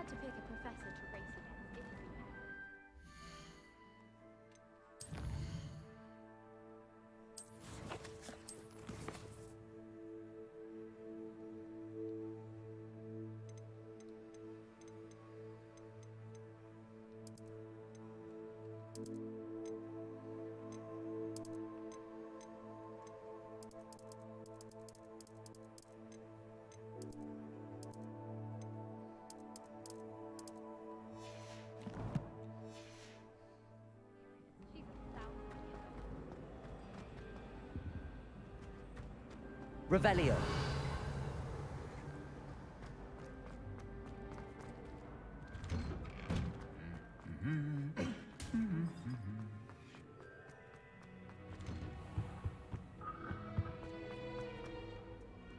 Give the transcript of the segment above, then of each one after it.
had to pick a professor to race against, didn't we? Revelio.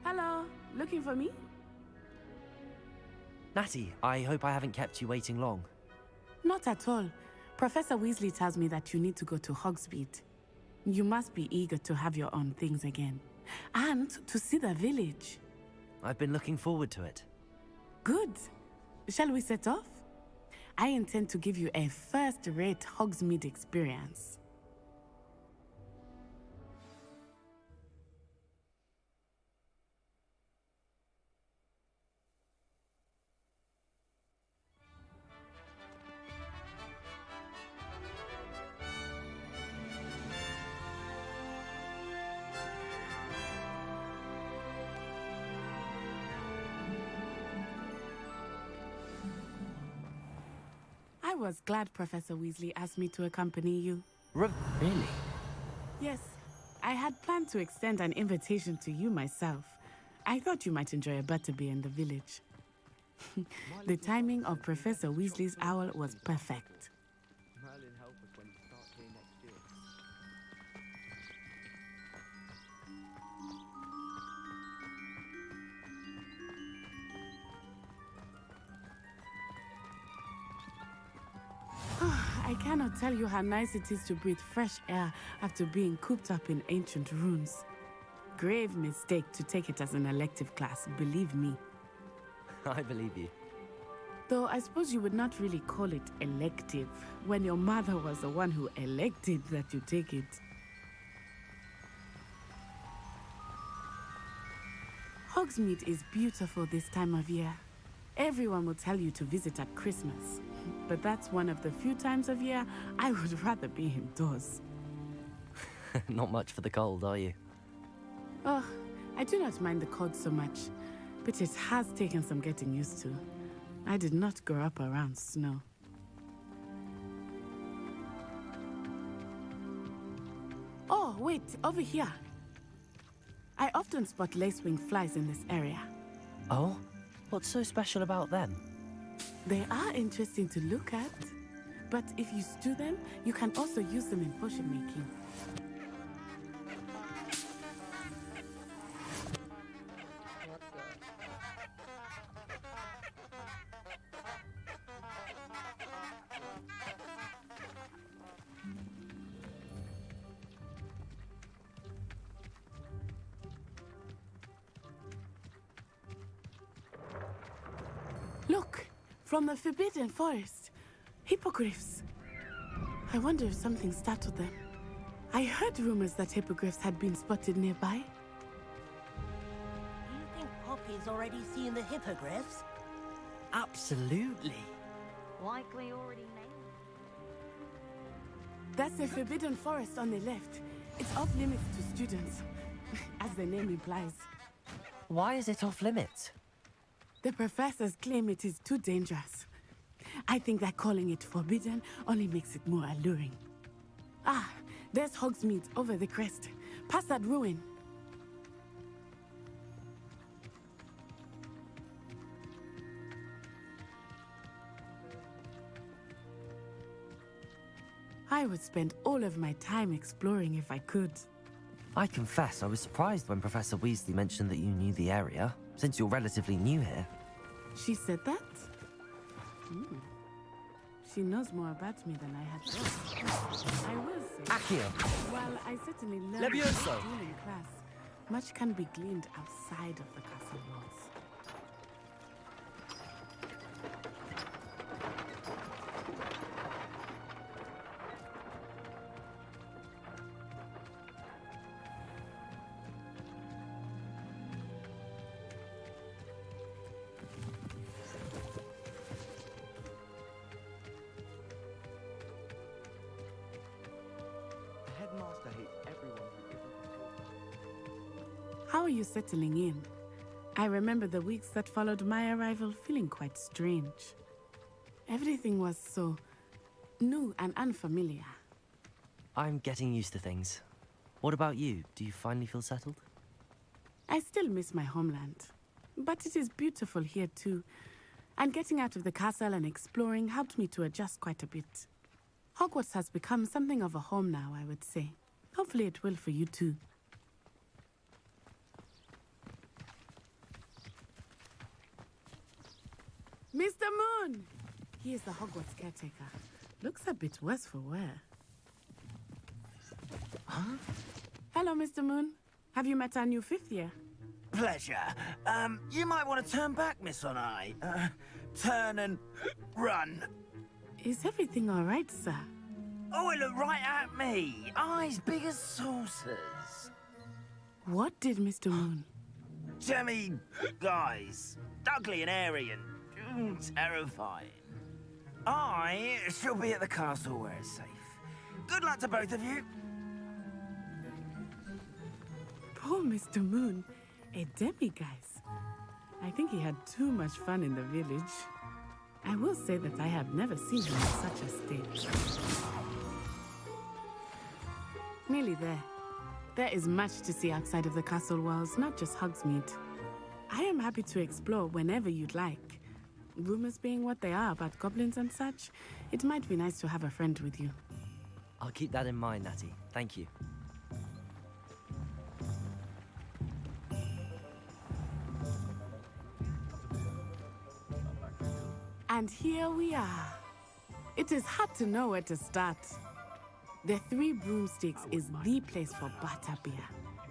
Hello, looking for me? Natty, I hope I haven't kept you waiting long. Not at all. Professor Weasley tells me that you need to go to Hogsmeade. You must be eager to have your own things again. And to see the village. I've been looking forward to it. Good. Shall we set off? I intend to give you a first-rate Hogsmeade experience. I was glad Professor Weasley asked me to accompany you. Really? Yes, I had planned to extend an invitation to you myself. I thought you might enjoy a butterbeer in the village. The timing of Professor Weasley's owl was perfect. Merlin, help us when you start here next year. I cannot tell you how nice it is to breathe fresh air after being cooped up in ancient ruins. Grave mistake to take it as an elective class, believe me. I believe you. Though I suppose you would not really call it elective when your mother was the one who elected that you take it. Hogsmeade is beautiful this time of year. Everyone will tell you to visit at Christmas. But that's one of the few times of year I would rather be indoors. Not much for the cold, are you? Oh, I do not mind the cold so much, but it has taken some getting used to. I did not grow up around snow. Oh, wait, over here. I often spot lacewing flies in this area. Oh? What's so special about them? They are interesting to look at, but if you stew them, you can also use them in potion making. Look, from the Forbidden Forest, hippogriffs. I wonder if something startled them. I heard rumors that hippogriffs had been spotted nearby. Do you think Poppy's already seen the hippogriffs? Absolutely. Likely already named. That's the Forbidden Forest on the left. It's off limits to students, as the name implies. Why is it off limits? The professors claim it is too dangerous. I think that calling it forbidden only makes it more alluring. Ah, there's Hogsmeade over the crest. Past that ruin. I would spend all of my time exploring if I could. I confess I was surprised when Professor Weasley mentioned that you knew the area, since you're relatively new here. She said that? She knows more about me than I had thought. I will say. Accio! While I certainly learned Levioso! a deal in class, much can be gleaned outside of the castle walls. How are you settling in? I remember the weeks that followed my arrival feeling quite strange. Everything was so new and unfamiliar. I'm getting used to things. What about you? Do you finally feel settled? I still miss my homeland, but it is beautiful here too. And getting out of the castle and exploring helped me to adjust quite a bit. Hogwarts has become something of a home now, I would say. Hopefully it will for you too. Mr. Moon! He is the Hogwarts caretaker. Looks a bit worse for wear. Huh? Hello, Mr. Moon. Have you met our new fifth year? Pleasure. You might want to turn back, Miss Onai. Turn and run. Is everything all right, sir? Oh, it looked right at me. Eyes big as saucers. What did Mr. Moon? Jemmy guys. Ugly and airy and terrifying. I shall be at the castle where it's safe. Good luck to both of you. Poor Mr. Moon. A demiguise. I think he had too much fun in the village. I will say that I have never seen him in such a state. Nearly there. There is much to see outside of the castle walls, not just Hogsmeade. I am happy to explore whenever you'd like. Rumors being what they are about goblins and such, it might be nice to have a friend with you. I'll keep that in mind, Natty. Thank you. And here we are. It is hard to know where to start. The Three Broomsticks is the place for butterbeer.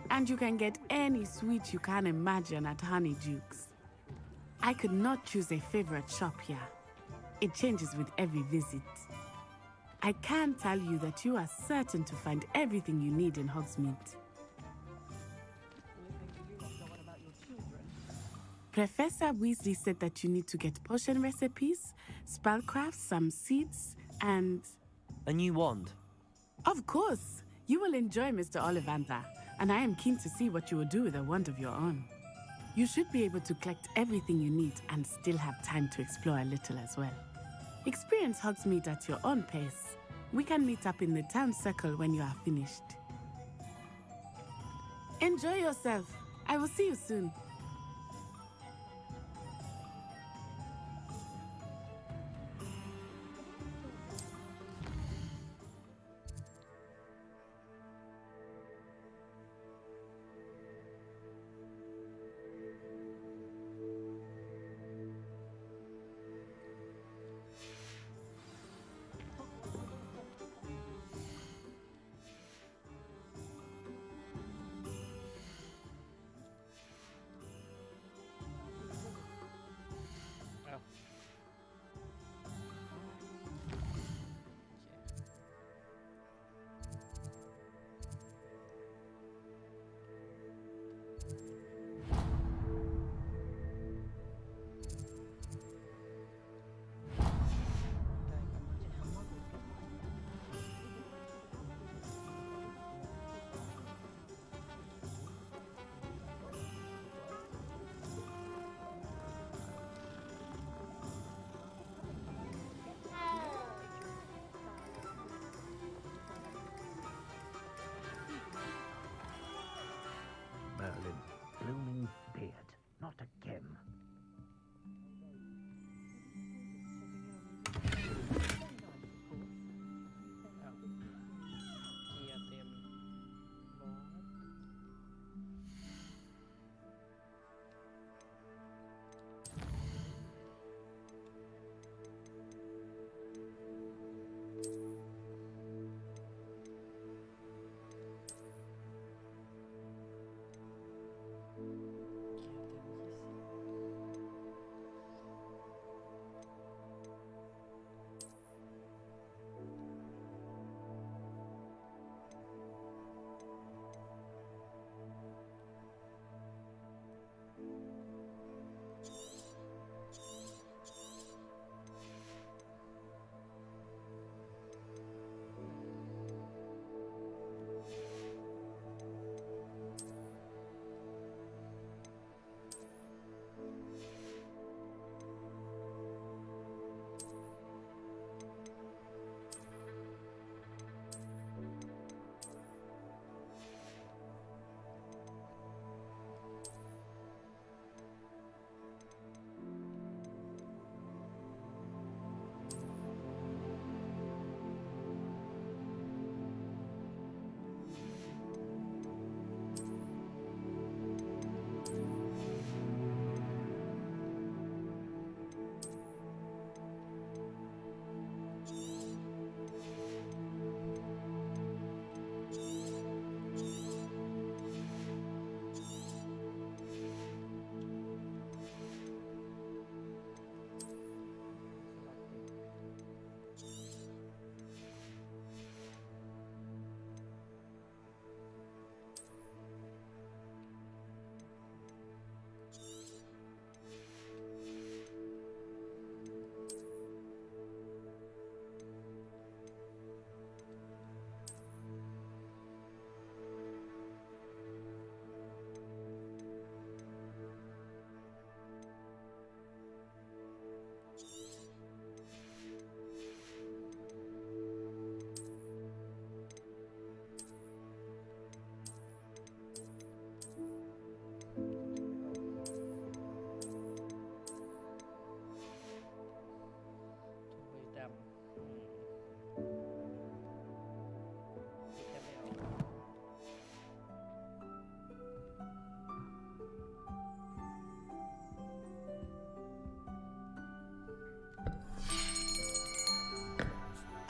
And you can get any sweet you can imagine at Honeyduke's. I could not choose a favorite shop here. It changes with every visit. I can tell you that you are certain to find everything you need in Hogsmeade. Professor Weasley said that you need to get potion recipes, spellcrafts, some seeds, and... A new wand? Of course! You will enjoy Mr. Ollivander, and I am keen to see what you will do with a wand of your own. You should be able to collect everything you need and still have time to explore a little as well. Experience Hogsmeade at your own pace. We can meet up in the town circle when you are finished. Enjoy yourself. I will see you soon.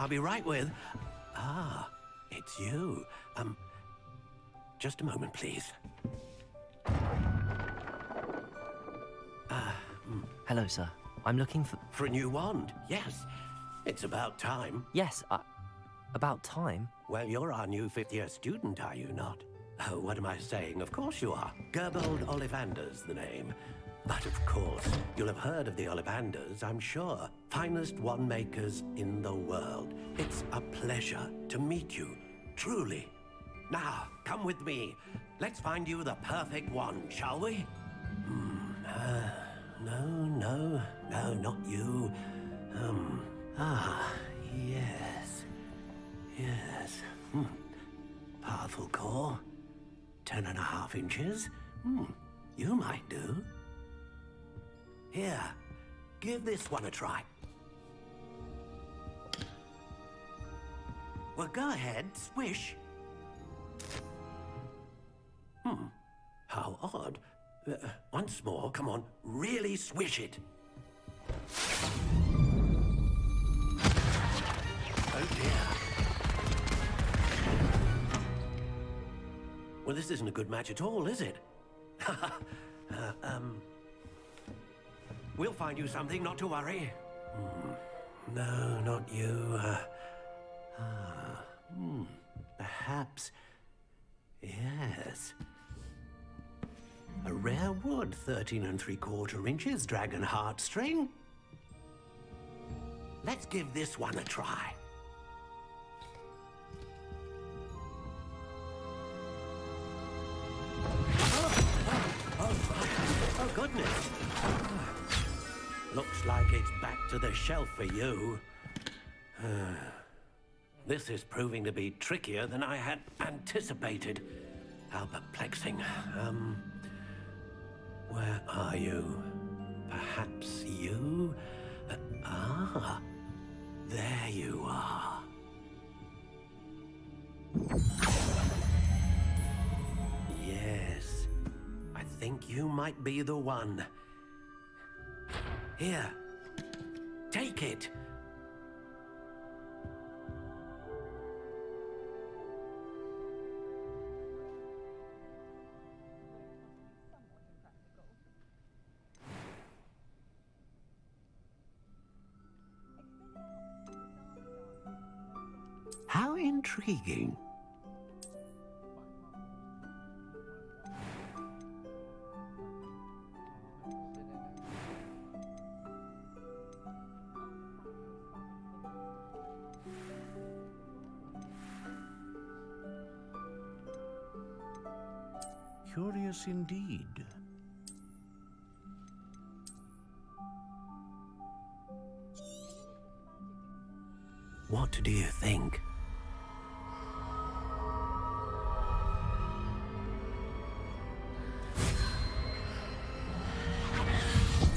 I'll be right with... Ah, it's you. Just a moment, please. Hello, sir. I'm looking for... For a new wand, yes. It's about time. Yes, about time. Well, you're our new fifth-year student, are you not? Oh, what am I saying? Of course you are. Gerbold Ollivander's the name. But of course, you'll have heard of the Ollivanders, I'm sure. Finest wand makers in the world. It's a pleasure to meet you, truly. Now, come with me. Let's find you the perfect wand, shall we? No, not you. Yes. Powerful core. 10.5 inches. You might do. Here, give this one a try. Well, go ahead, swish. How odd. Once more, come on, really swish it. Oh dear. Well, this isn't a good match at all, is it? We'll find you something, not to worry. No, not you. Perhaps... Yes. A rare wood, 13 3/4 inches, dragon heartstring. Let's give this one a try. Oh, goodness. Looks like it's back to the shelf for you. This is proving to be trickier than I had anticipated. How perplexing. Where are you? Perhaps you? There you are. Yes, I think you might be the one. Here, take it. How intriguing. Curious indeed. What do you think?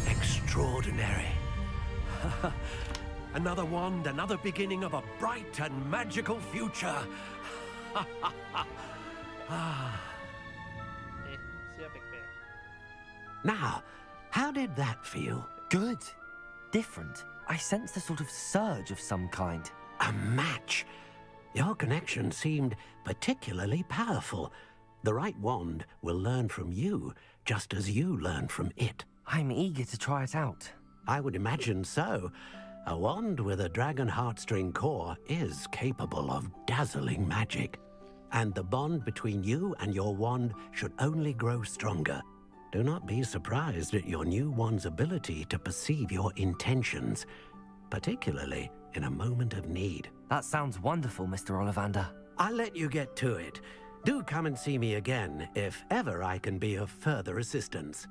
Extraordinary. Another wand, another beginning of a bright and magical future. เสื้อแปลก Now, how did that feel? Good. Different. I sensed a sort of surge of some kind. A match. Your connection seemed particularly powerful. The right wand will learn from you, just as you learn from it. I'm eager to try it out. I would imagine so. A wand with a dragon heartstring core is capable of dazzling magic. And the bond between you and your wand should only grow stronger. Do not be surprised at your new wand's ability to perceive your intentions, particularly in a moment of need. That sounds wonderful, Mr. Ollivander. I'll let you get to it. Do come and see me again if ever I can be of further assistance.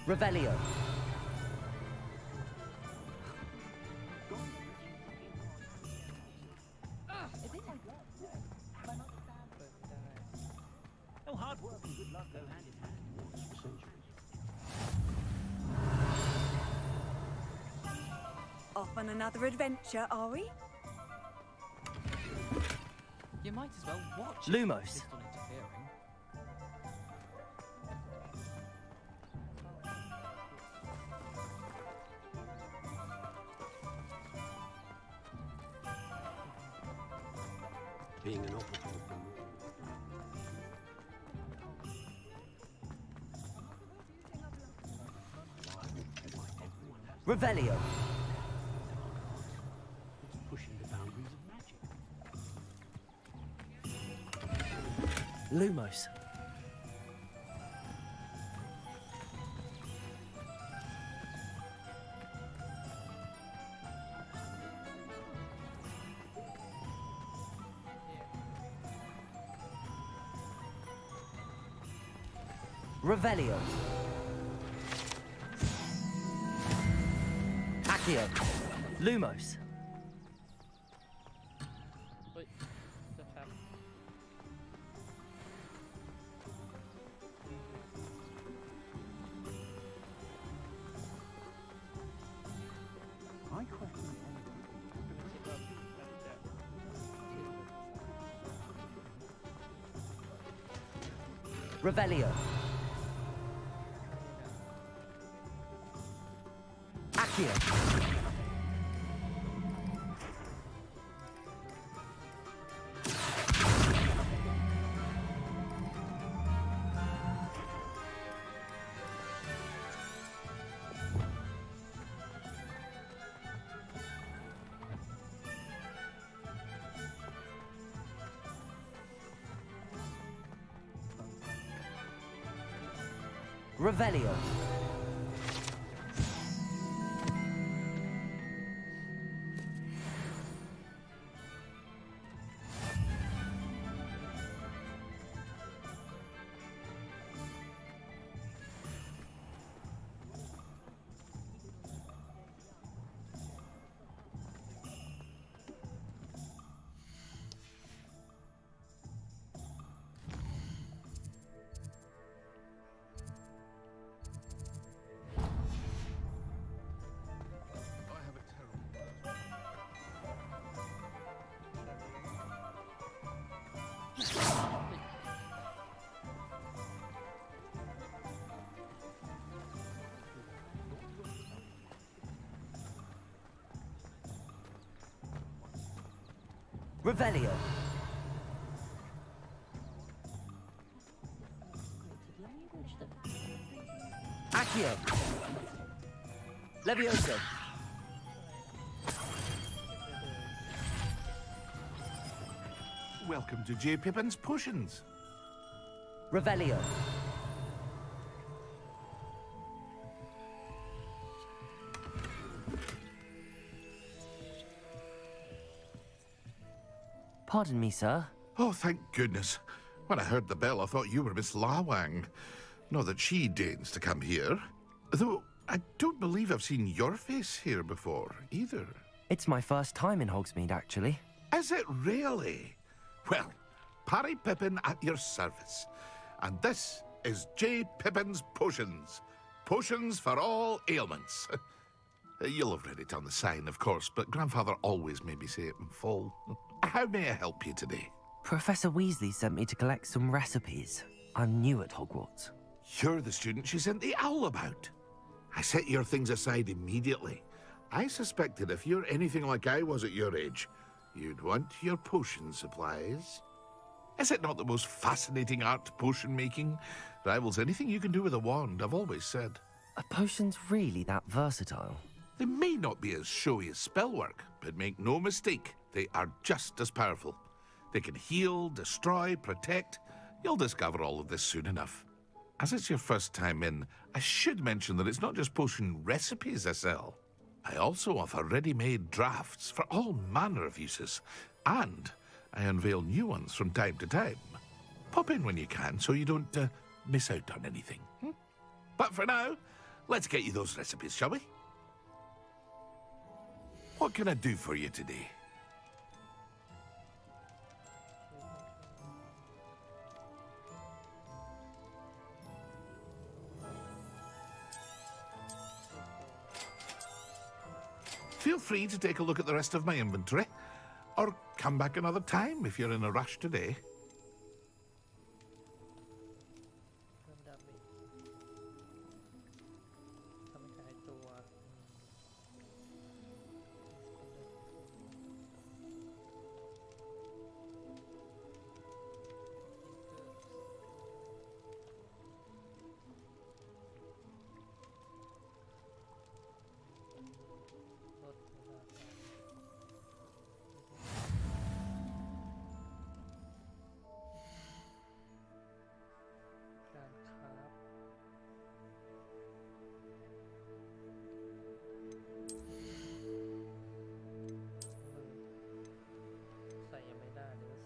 Revelio. No hard work and good luck go hand in hand. Off on another adventure, are we? You might as well watch. Lumos. Insist on interfering. Being an operative. Revelio. It's pushing the boundaries of magic. Lumos. Revelio. Accio. Lumos. Wait, the tab. I question Revelio. Accio. Revelio. Revelio. Accio. Levioso. Welcome to J. Pippin's Potions. Revelio. Pardon me, sir. Oh, thank goodness. When I heard the bell, I thought you were Miss Lawang. Not that she deigns to come here. Though I don't believe I've seen your face here before, either. It's my first time in Hogsmeade, actually. Is it really? Well, Parry Pippin at your service. And this is J. Pippin's Potions. Potions for all ailments. You'll have read it on the sign, of course, but Grandfather always made me say it in full. How may I help you today? Professor Weasley sent me to collect some recipes. I'm new at Hogwarts. You're the student she sent the owl about. I set your things aside immediately. I suspected if you're anything like I was at your age, you'd want your potion supplies. Is it not the most fascinating art, potion making? Rivals anything you can do with a wand, I've always said. Are potions really that versatile? They may not be as showy as spellwork, but make no mistake, they are just as powerful. They can heal, destroy, protect. You'll discover all of this soon enough. As it's your first time in, I should mention that it's not just potion recipes I sell. I also offer ready-made drafts for all manner of uses, and I unveil new ones from time to time. Pop in when you can so you don't miss out on anything. But for now, Let's get you those recipes, shall we? What can I do for you today? Feel free to take a look at the rest of my inventory, or come back another time if you're in a rush today. เพิ่มดาเมจทำให้หายตัว ลดเวลาการคราฟใส่ยังไม่ได้เลย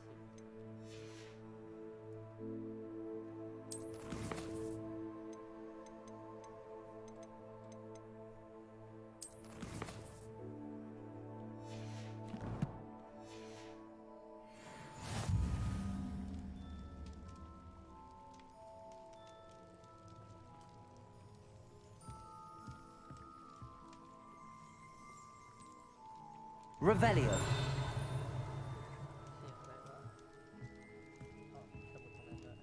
10 Revelio. เสียงอะไรวะอ๋อสมุดตรงนั้นด้วย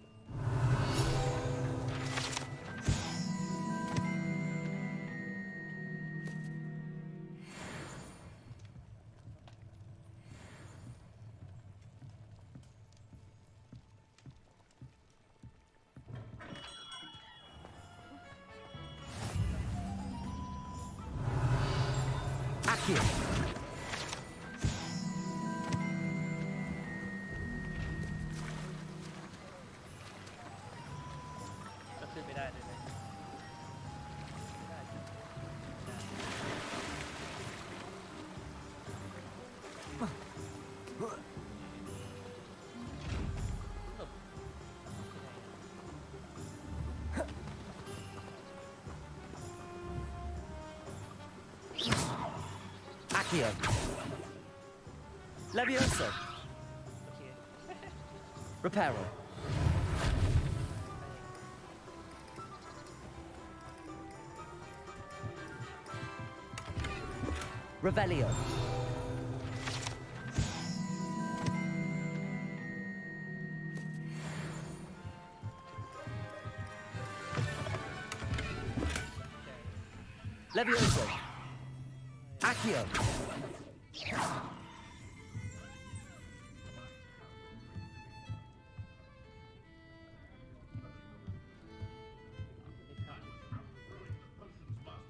Accio. ก็ขึ้นไม่ได้เลยนะไม่ได้จริงหลบที่ไหน Accio. Levioso. โอเค Reparo. Revelio. Levioso. Accio. ไม่ทัน ม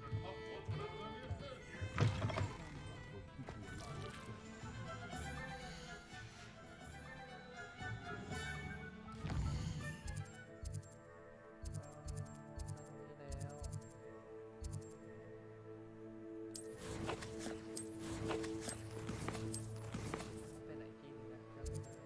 าตรงนี้แล้วไปไหนที่นึงนะจำไม่ได้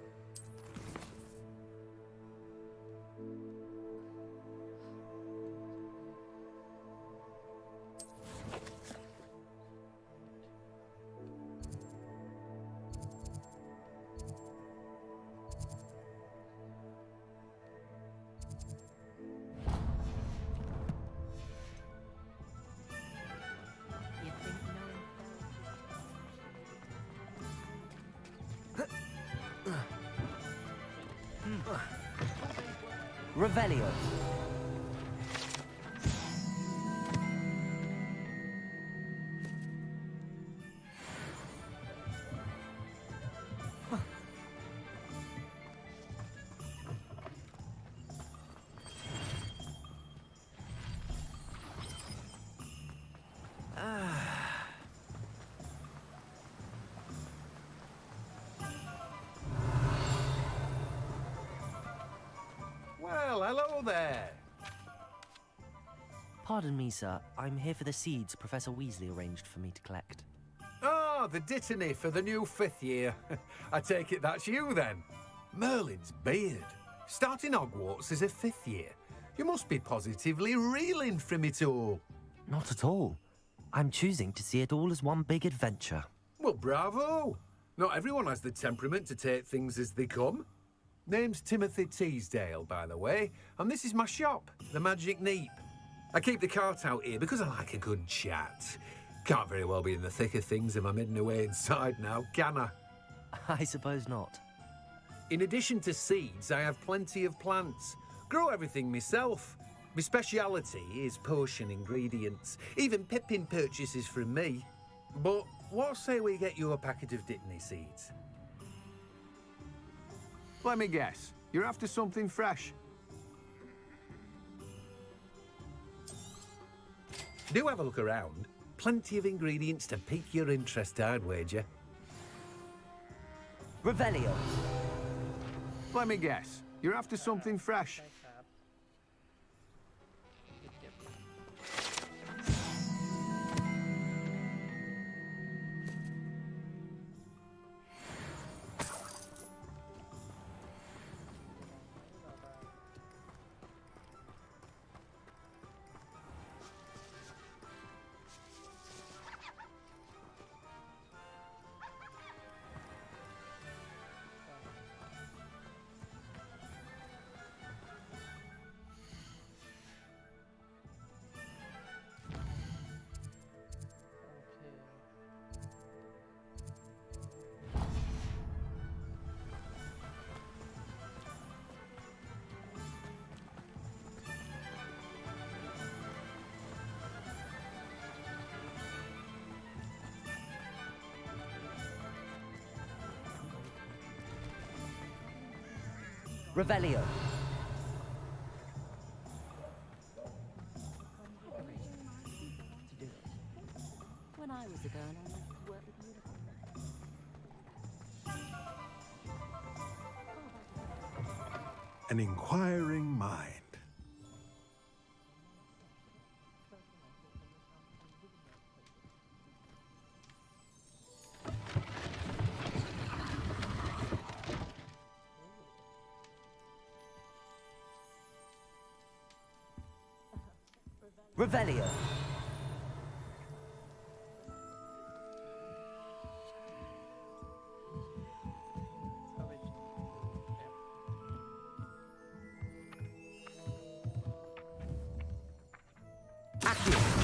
Revelio. Well, hello there. Pardon me, sir. I'm here for the seeds Professor Weasley arranged for me to collect. Ah, the dittany for the new 5th year. I take it that's you then. Merlin's beard. Starting Hogwarts as a 5th year. You must be positively reeling from it all. Not at all. I'm choosing to see it all as one big adventure. Well, bravo! Not everyone has the temperament to take things as they come. Name's Timothy Teasdale, by the way, and this is my shop, the Magic Neep. I keep the cart out here because I like a good chat. Can't very well be in the thick of things if I'm hidden away inside now, can I? I suppose not. In addition to seeds, I have plenty of plants. Grow everything myself. My speciality is potion ingredients. Even Pippin purchases from me. But what say we get you a packet of Dittany seeds? Let me guess. You're after something fresh. Do have a look around. Plenty of ingredients to pique your interest, I'd wager. Revelio. Let me guess. You're after something fresh. โ Revelio. When I was a girl, I liked to work with unicorns. An inquiring mind. Revelio. Accio.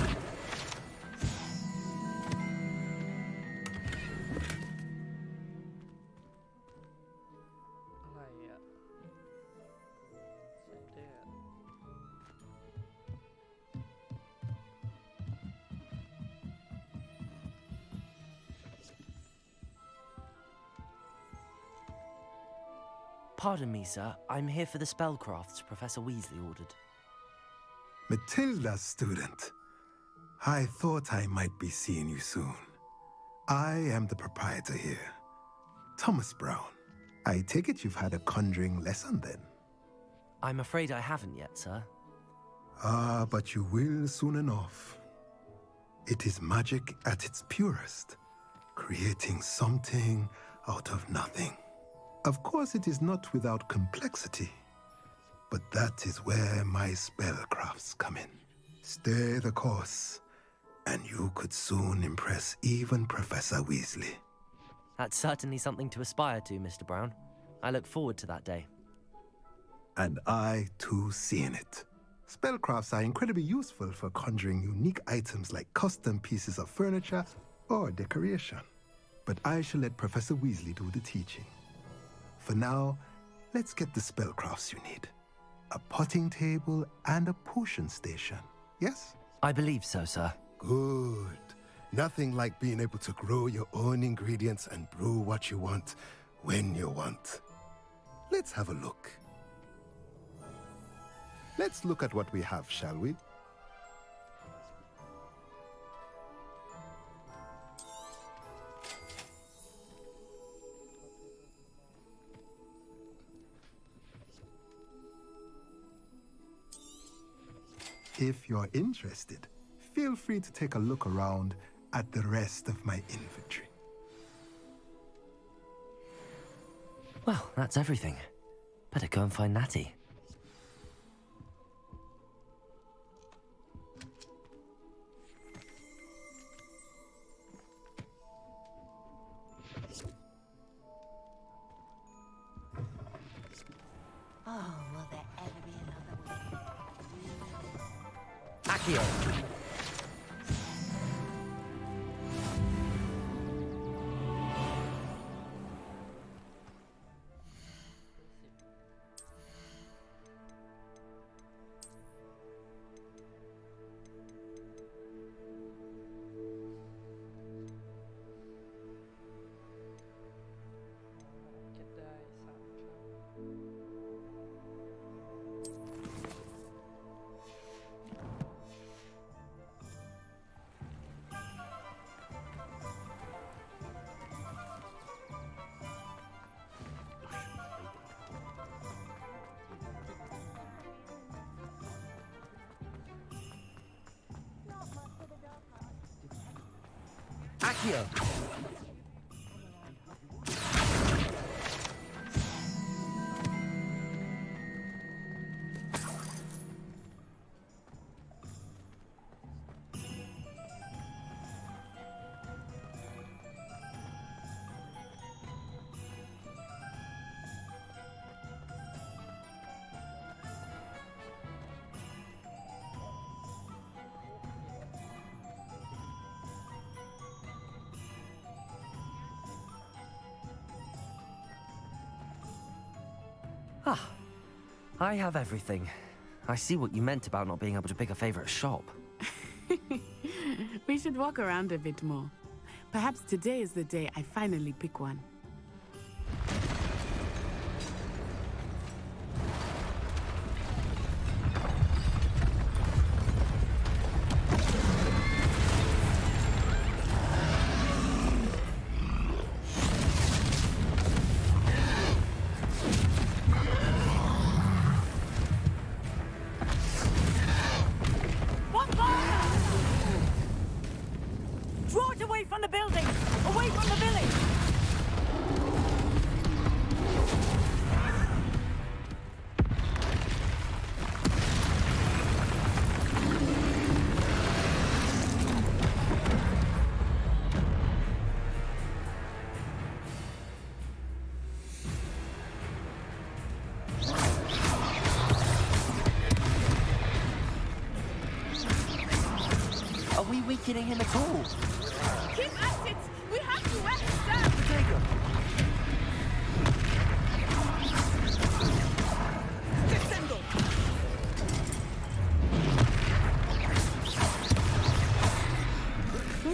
Pardon me, sir. I'm here for the spellcrafts Professor Weasley ordered. Matilda's student. I thought I might be seeing you soon. I am the proprietor here, Thomas Brown. I take it you've had a conjuring lesson then? I'm afraid I haven't yet, sir. Ah, but you will soon enough. It is magic at its purest, creating something out of nothing. Of course, it is not without complexity, but that is where my spellcrafts come in. Stay the course, and you could soon impress even Professor Weasley. That's certainly something to aspire to, Mr. Brown. I look forward to that day. And I, too, seeing it. Spellcrafts are incredibly useful for conjuring unique items like custom pieces of furniture or decoration. But I shall let Professor Weasley do the teaching. For now, let's get the spellcrafts you need. A potting table and a potion station, yes? I believe so, sir. Good. Nothing like being able to grow your own ingredients and brew what you want when you want. Let's have a look. Let's look at what we have, shall we? If you're interested, feel free to take a look around at the rest of my inventory. Well, that's everything. Better go and find Natty. Accio. Accio. Ah, I have everything. I see what you meant about not being able to pick a favorite shop. We should walk around a bit more. Perhaps today is the day I finally pick one. Draw it away from the building! Away from the village! Are we weakening him at all? Keep at it! We have to wear him down! Descendo!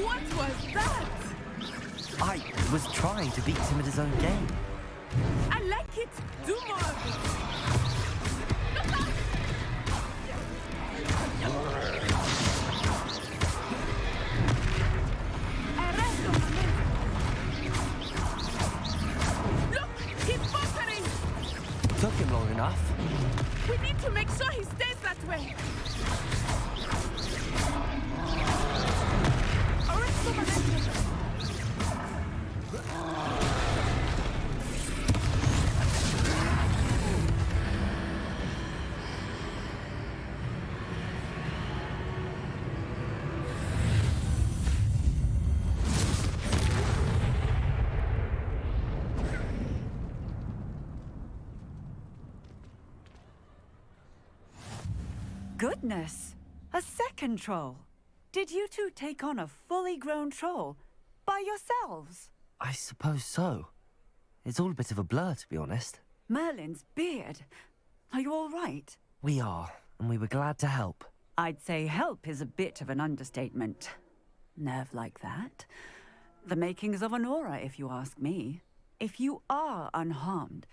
What was that? I was trying to beat him at his own game. I like it! Do more of it! Look out! Arresto momento! Look! He's buffering! Took him long enough. We need to make sure he stays that way! Arresto momento! Goodness! A second troll! Did you two take on a fully grown troll by yourselves? I suppose so. It's all a bit of a blur, to be honest. Merlin's beard. Are you all right? We are, and we were glad to help. I'd say help is a bit of an understatement. Nerve like that. The makings of an aura, if you ask me. If you are unharmed,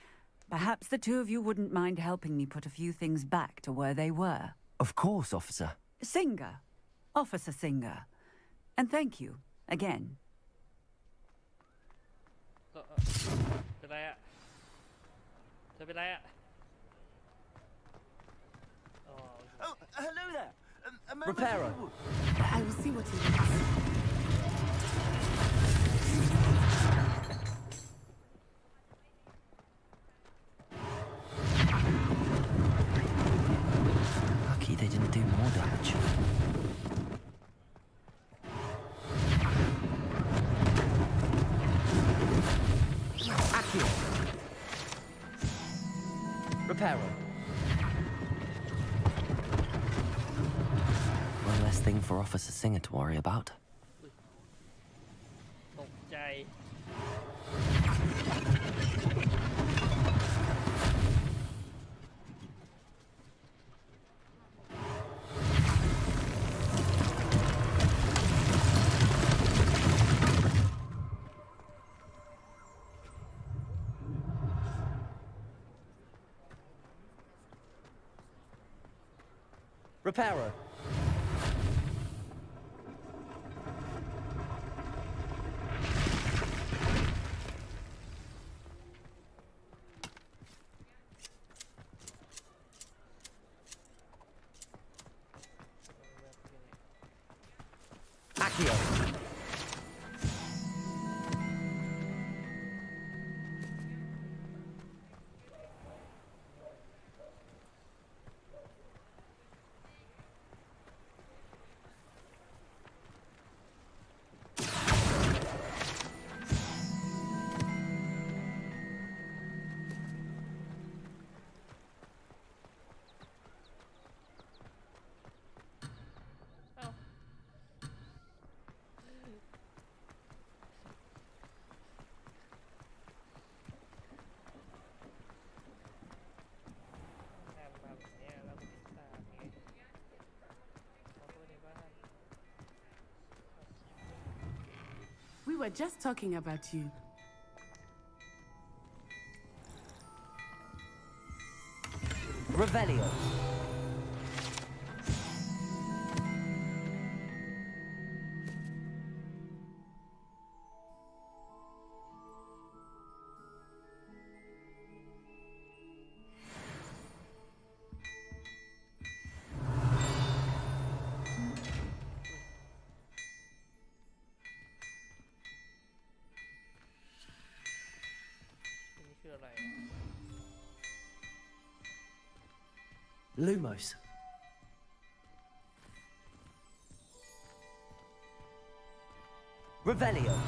perhaps the two of you wouldn't mind helping me put a few things back to where they were. Of course, officer. Singer. Officer Singer. And thank you, again. เป็นไรอะเธอเป็นไรอะ Oh, hello there. A moment Reparo. ago. I will see what he wants. Lucky they didn't do more damage. Accio. Reparo. thing for Officer Singer to worry about. ตกใจ Repairer. Accio. We were just talking about you. Revelio. Lumos. Revelio.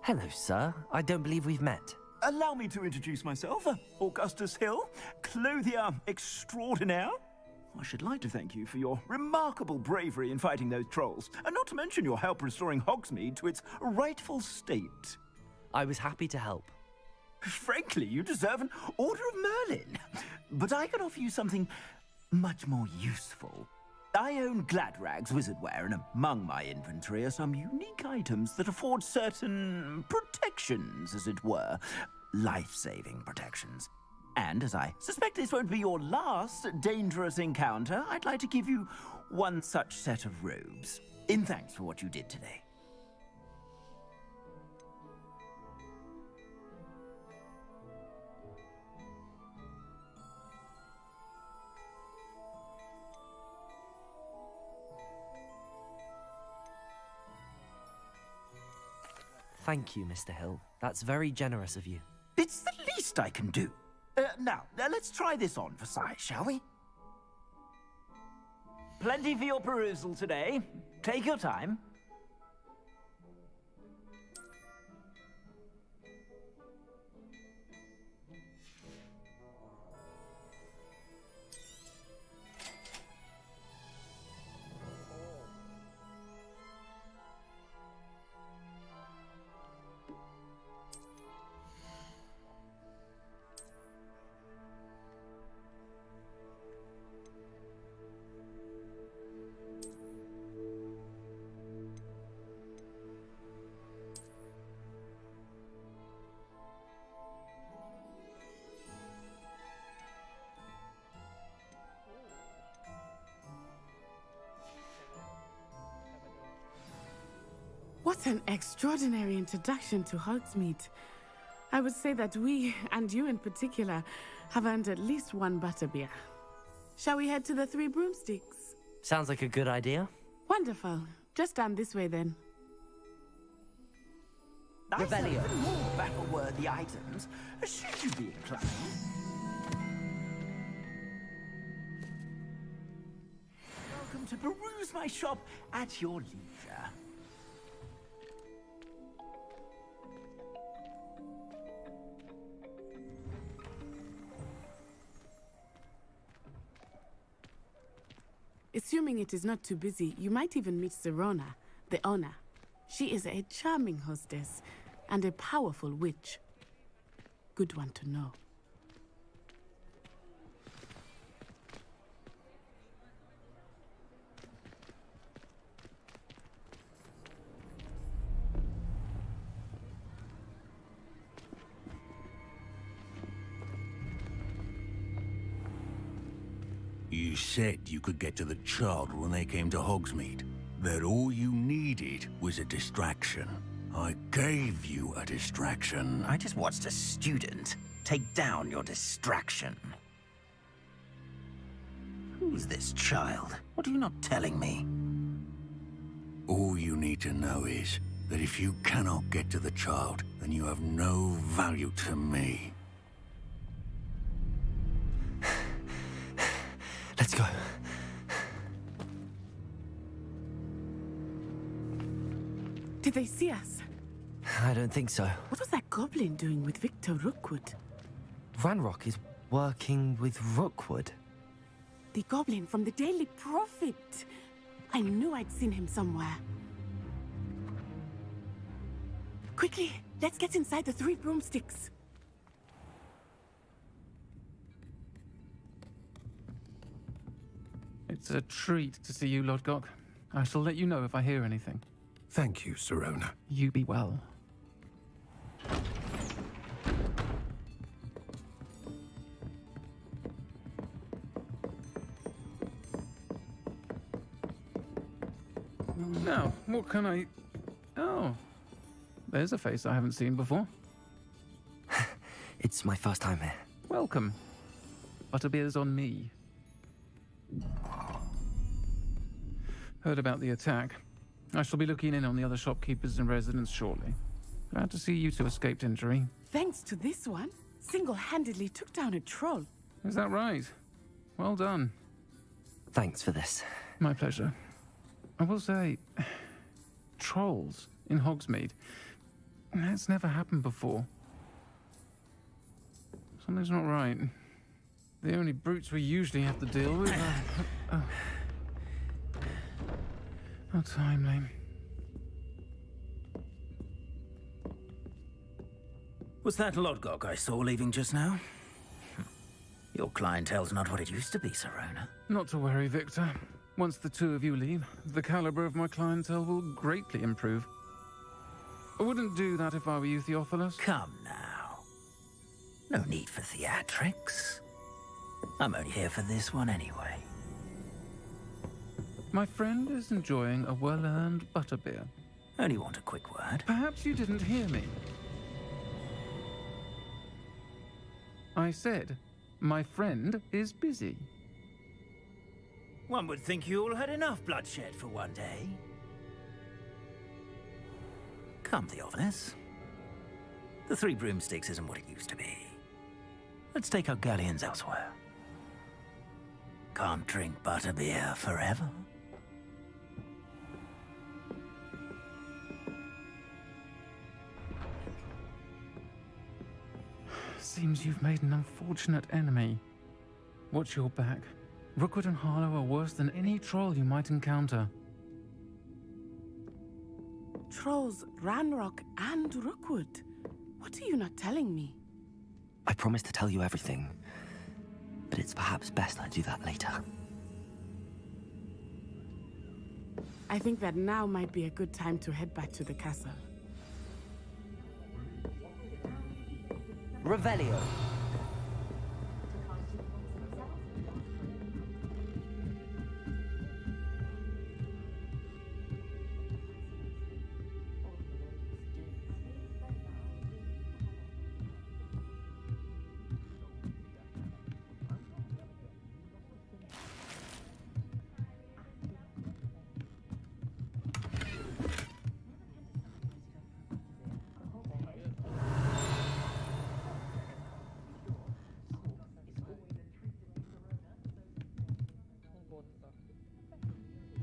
Hello, sir. I don't believe we've met. Allow me to introduce myself, Augustus Hill, clothier extraordinaire. I should like to thank you for your remarkable bravery in fighting those trolls, and not to mention your help restoring Hogsmeade to its rightful state. I was happy to help. Frankly, you deserve an Order of Merlin. But I can offer you something much more useful. I own Gladrag's wizardware, and among my inventory are some unique items that afford certain protections, as it were. Life-saving protections. And as I suspect this won't be your last dangerous encounter, I'd like to give you one such set of robes, in thanks for what you did today. Thank you, Mr. Hill. That's very generous of you. It's the least I can do. Now, let's try this on for size, shall we? Plenty for your perusal today. Take your time. What an extraordinary introduction to Hogsmeade. I would say that we, and you in particular, have earned at least one butterbeer. Shall we head to the Three Broomsticks? Sounds like a good idea. Wonderful. Just down this way then. Revelio. More battle-worthy items, should you be inclined. Welcome to peruse Use my shop at your leisure. Assuming it is not too busy, you might even meet Serona, the owner. She is a charming hostess and a powerful witch. Good one to know. You said you could get to the child when they came to Hogsmeade. That all you needed was a distraction. I gave you a distraction. I just watched a student take down your distraction. Who's this child? What are you not telling me? All you need to know is that if you cannot get to the child, then you have no value to me. Let's go. Did they see us? I don't think so. What was that goblin doing with Victor Rookwood? Ranrock is working with Rookwood. The goblin from the Daily Prophet. I knew I'd seen him somewhere. Quickly, let's get inside the 3 broomsticks. It's a treat to see you, Lodgok. I shall let you know if I hear anything. Thank you, Serona. You be well. Now, what can I... Oh, there's a face I haven't seen before. It's my first time here. Welcome. Butterbeer's on me. Heard about the attack. I shall be looking in on the other shopkeepers and residents shortly. Glad to see you two escaped injury. Thanks to this one, single-handedly took down a troll. Is that right? Well done. Thanks for this. My pleasure. I will say, trolls in Hogsmeade. That's never happened before. Something's not right. The only brutes we usually have to deal with are... How timely. Was that Lodgok I saw leaving just now? Your clientele's not what it used to be, Serona. Not to worry, Victor. Once the 2 of you leave, the caliber of my clientele will greatly improve. I wouldn't do that if I were you, Theophilus. Come now. No need for theatrics. I'm only here for this one anyway. My friend is enjoying a well-earned butterbeer. Only want a quick word. Perhaps you didn't hear me. I said, my friend is busy. One would think you all had enough bloodshed for one day. Come, Theophilus. The 3 broomsticks isn't what it used to be. Let's take our galleons elsewhere. Can't drink butterbeer forever. Seems you've made an unfortunate enemy. Watch your back. Rookwood and Harlow are worse than any troll you might encounter. Trolls, Ranrock, and Rookwood. What are you not telling me? I promised to tell you everything, but it's perhaps best I do that later. I think that now might be a good time to head back to the castle. Revelio.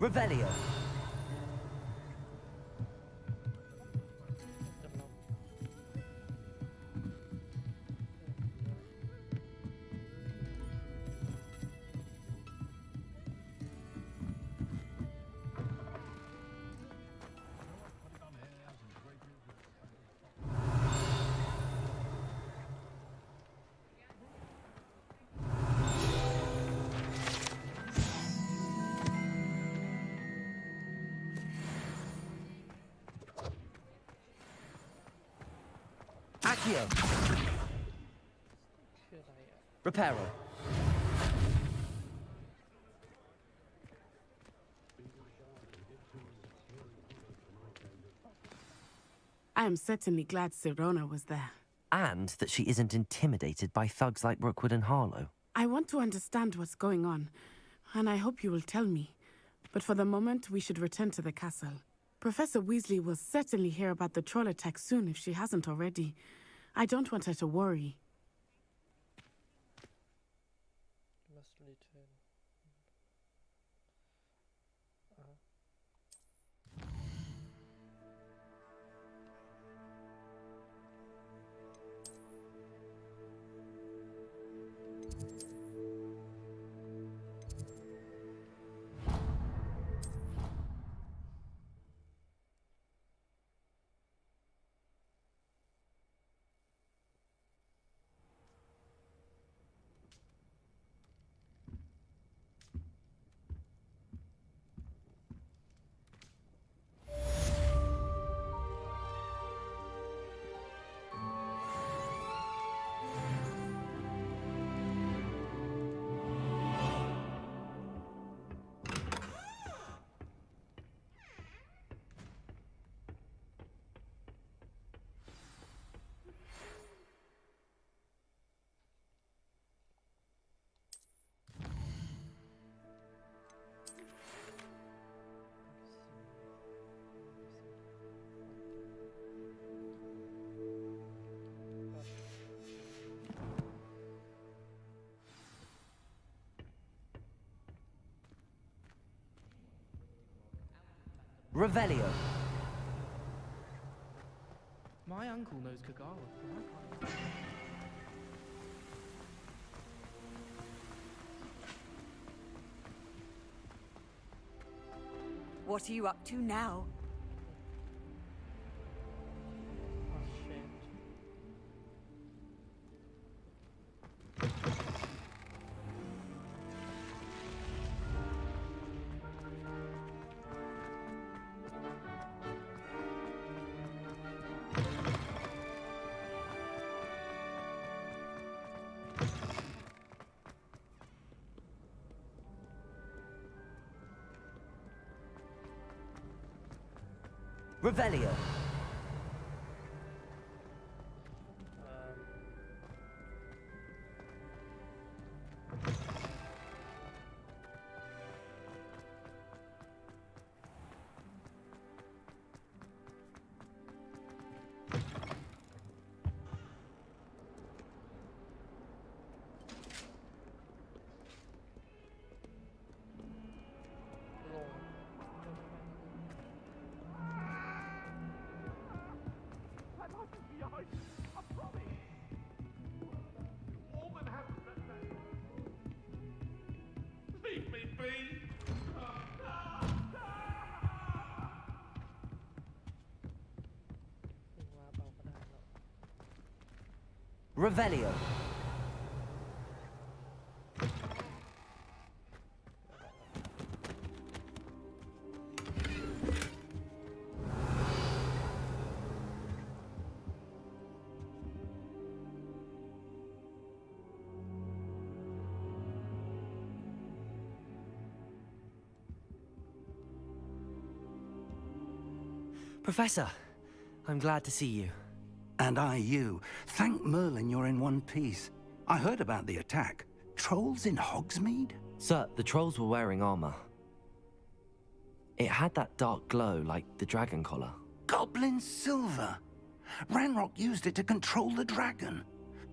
Revelio. จำลอง Accio. ชื่ออะไรอ่ะ Reparo. I am certainly glad Sirona was there. And that she isn't intimidated by thugs like Rookwood and Harlow. I want to understand what's going on, and I hope you will tell me. But for the moment, we should return to the castle. Professor Weasley will certainly hear about the troll attack soon if she hasn't already. I don't want her to worry. must return Revelio. My uncle knows Kagawa. What are you up to now? Oh shit. Revelio. Leave me be. Revelio. Professor, I'm glad to see you. And I you. Thank Merlin you're in one piece. I heard about the attack. Trolls in Hogsmeade? Sir, the trolls were wearing armor. It had that dark glow like the dragon collar. Goblin silver. Ranrock used it to control the dragon.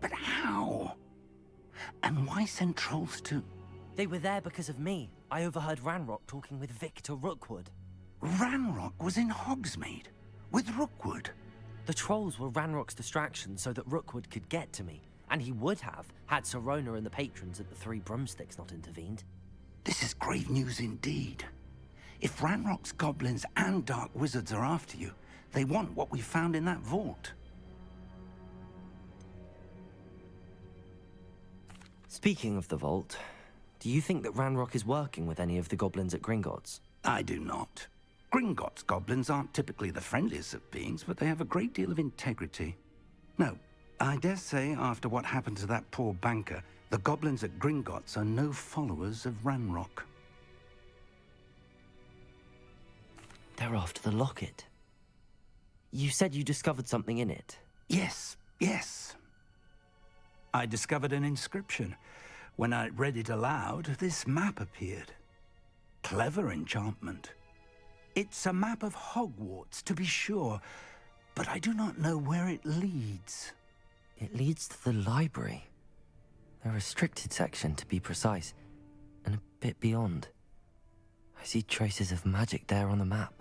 But how? And why send trolls to They were there because of me. I overheard Ranrock talking with Victor Rookwood. Ranrock was in Hogsmeade? With Rookwood? The trolls were Ranrock's distraction so that Rookwood could get to me. And he would have, had Sirona and the patrons at the Three Broomsticks not intervened. This is grave news indeed. If Ranrock's goblins and dark wizards are after you, they want what we found in that vault. Speaking of the vault, do you think that Ranrock is working with any of the goblins at Gringotts? I do not. Gringotts goblins aren't typically the friendliest of beings, but they have a great deal of integrity. No, I dare say after what happened to that poor banker, the goblins at Gringotts are no followers of Ranrock. They're after the locket. You said you discovered something in it. Yes. I discovered an inscription. When I read it aloud, this map appeared. Clever enchantment. It's a map of Hogwarts, to be sure, but I do not know where it leads. It leads to the library. A restricted section, to be precise, and a bit beyond. I see traces of magic there on the map.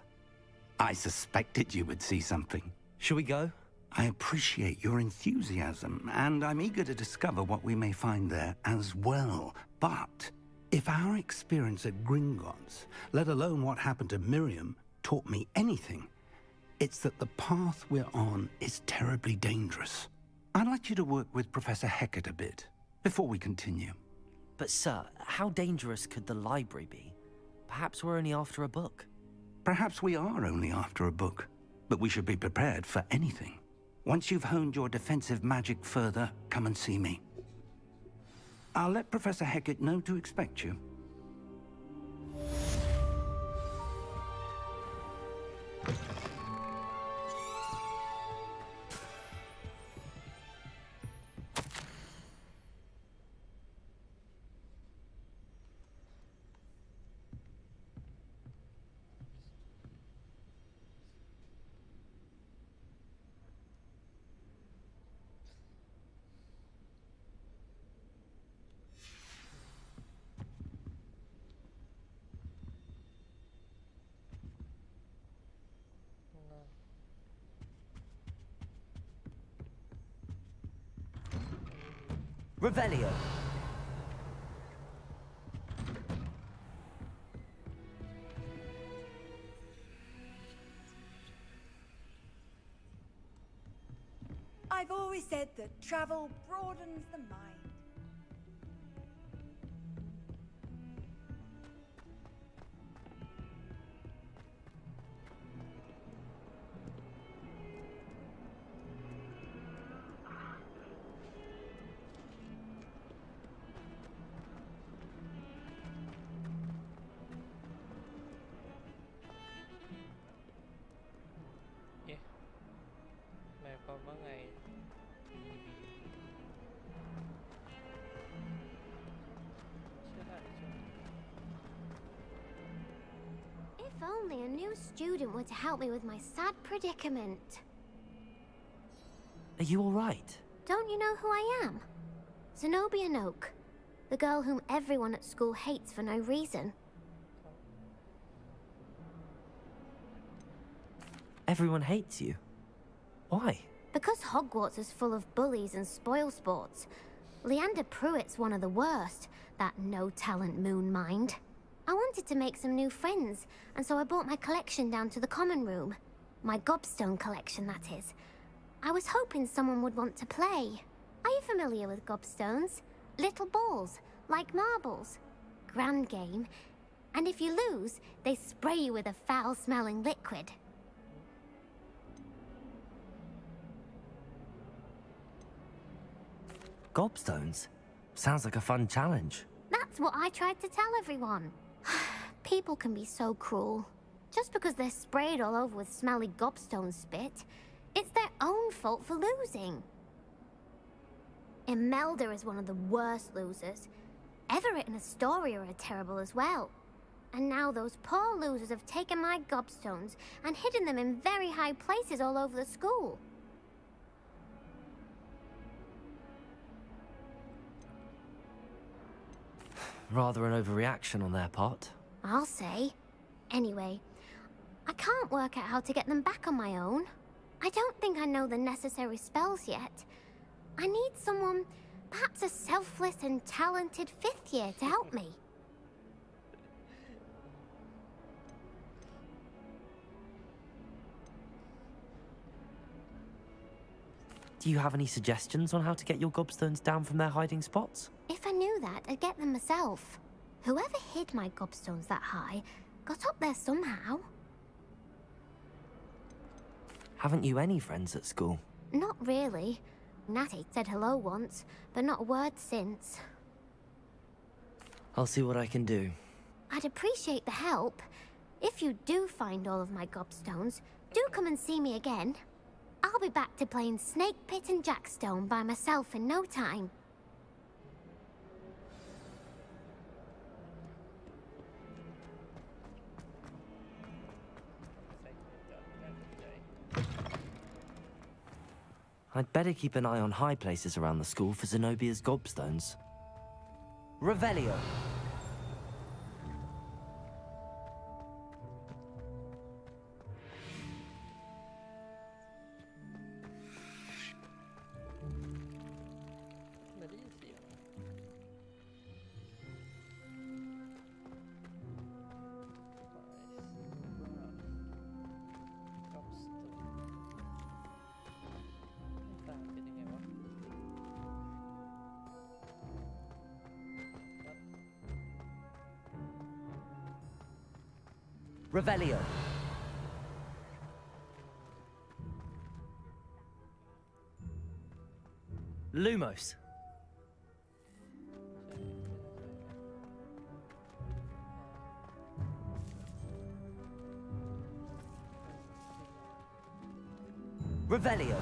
I suspected you would see something. Shall we go? I appreciate your enthusiasm, and I'm eager to discover what we may find there as well. But if our experience at Gringotts, let alone what happened to Miriam, taught me anything, it's that the path we're on is terribly dangerous. I'd like you to work with Professor Hecat a bit before we continue. But sir, how dangerous could the library be? Perhaps we're only after a book. Perhaps we are only after a book, but we should be prepared for anything. Once you've honed your defensive magic further, come and see me. I'll let Professor Hecat know to expect you. Revelio. I've always said that travel broadens the mind. If only a new student were to help me with my sad predicament. Are you all right? Don't you know who I am? Zenobia Noak, the girl whom everyone at school hates for no reason. Everyone hates you. Why? Because Hogwarts is full of bullies and spoilsports. Leander Pruitt's one of the worst, that no-talent moon mind. I wanted to make some new friends, and so I brought my collection down to the common room. My gobstone collection, that is. I was hoping someone would want to play. Are you familiar with gobstones? Little balls, like marbles. Grand game. And if you lose, they spray you with a foul-smelling liquid. Gobstones? Sounds like a fun challenge. That's what I tried to tell everyone. People can be so cruel. Just because they're sprayed all over with smelly gobstone spit, it's their own fault for losing. Imelda is one of the worst losers. Everett and Astoria are terrible as well. And now those poor losers have taken my gobstones and hidden them in very high places all over the school. Rather an overreaction on their part. I'll say. Anyway, I can't work out how to get them back on my own. I don't think I know the necessary spells yet. I need someone, perhaps a selfless and talented 5th year to help me. Do you have any suggestions on how to get your gobstones down from their hiding spots? If I knew that, I'd get them myself. Whoever hid my gobstones that high got up there somehow. Haven't you any friends at school? Not really. Natty said hello once, but not a word since. I'll see what I can do. I'd appreciate the help. If you do find all of my gobstones, do come and see me again. I'll be back to playing Snake Pit and Jackstone by myself in no time. I'd better keep an eye on high places around the school for Zenobia's gobstones. Revelio. Revelio. Lumos. Revelio.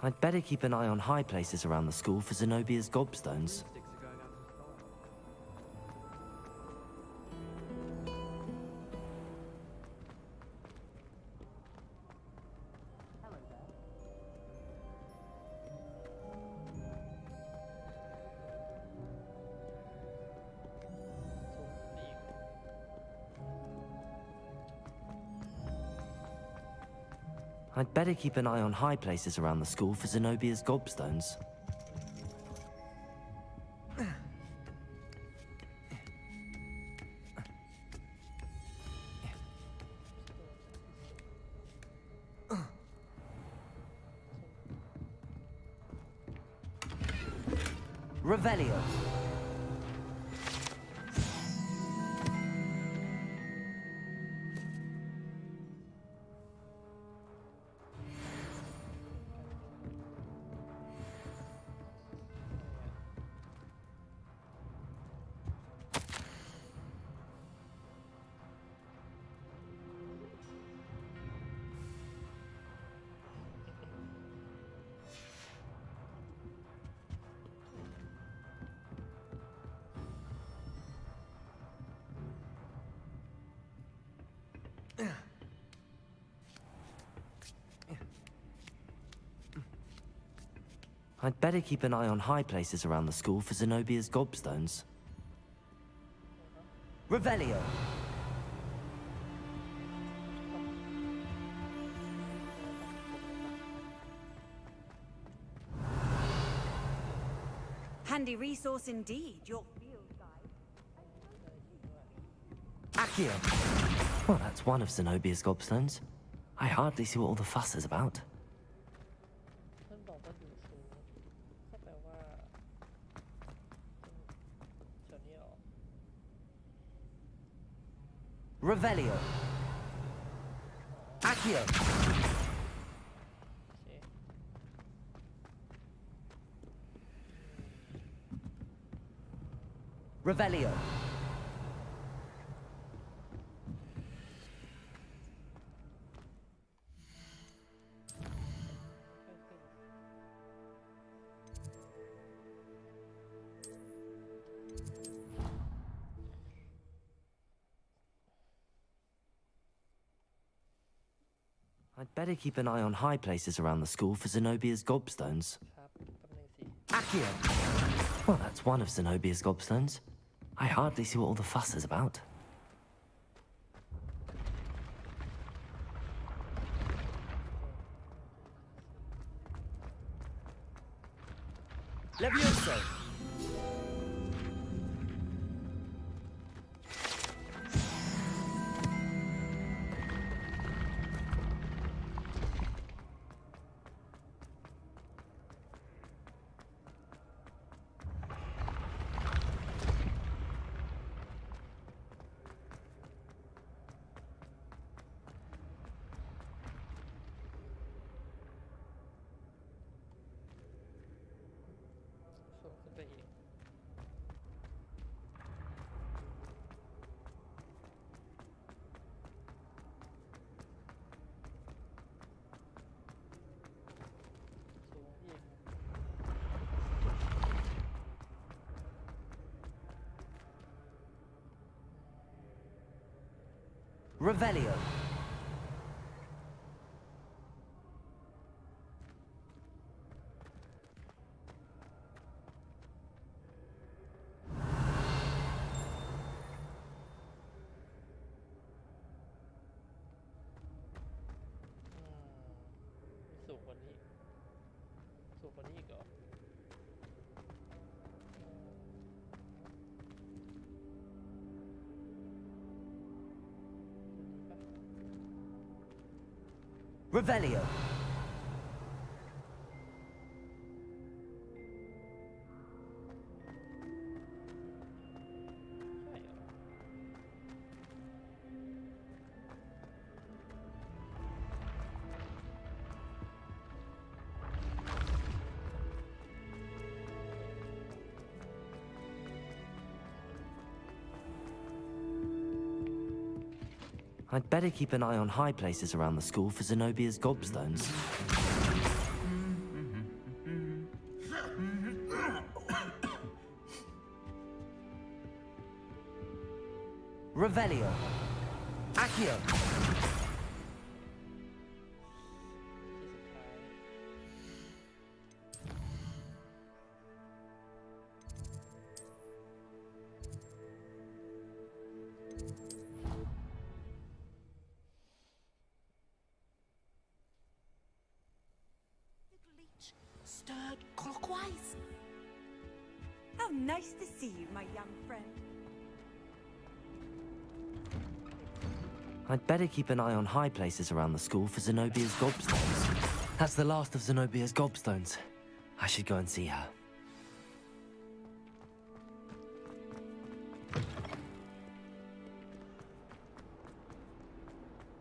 I'd better keep an eye on high places around the school for Zenobia's gobstones. I'd better keep an eye on high places around the school for Zenobia's gobstones. Revelio. I'd better keep an eye on high places around the school for Zenobia's gobstones. Revelio. Handy resource indeed, your field guide. Accio. Well, that's one of Zenobia's gobstones. I hardly see what all the fuss is about. ท่านบอกว่าอยู่สูงก็แปลว่าแถวนี้หรอ Revelio. Accio. Revelio. I'd better keep an eye on high places around the school for Zenobia's gobstones. Accio. Well, that's one of Zenobia's gobstones. I hardly see what all the fuss is about. Levioso. Revelio. Revelio. I'd better keep an eye on high places around the school for Zenobia's gobstones. Revelio. Accio. Stirred clockwise. How nice to see you, my young friend. I'd better keep an eye on high places around the school for Zenobia's gobstones. That's the last of Zenobia's gobstones. I should go and see her.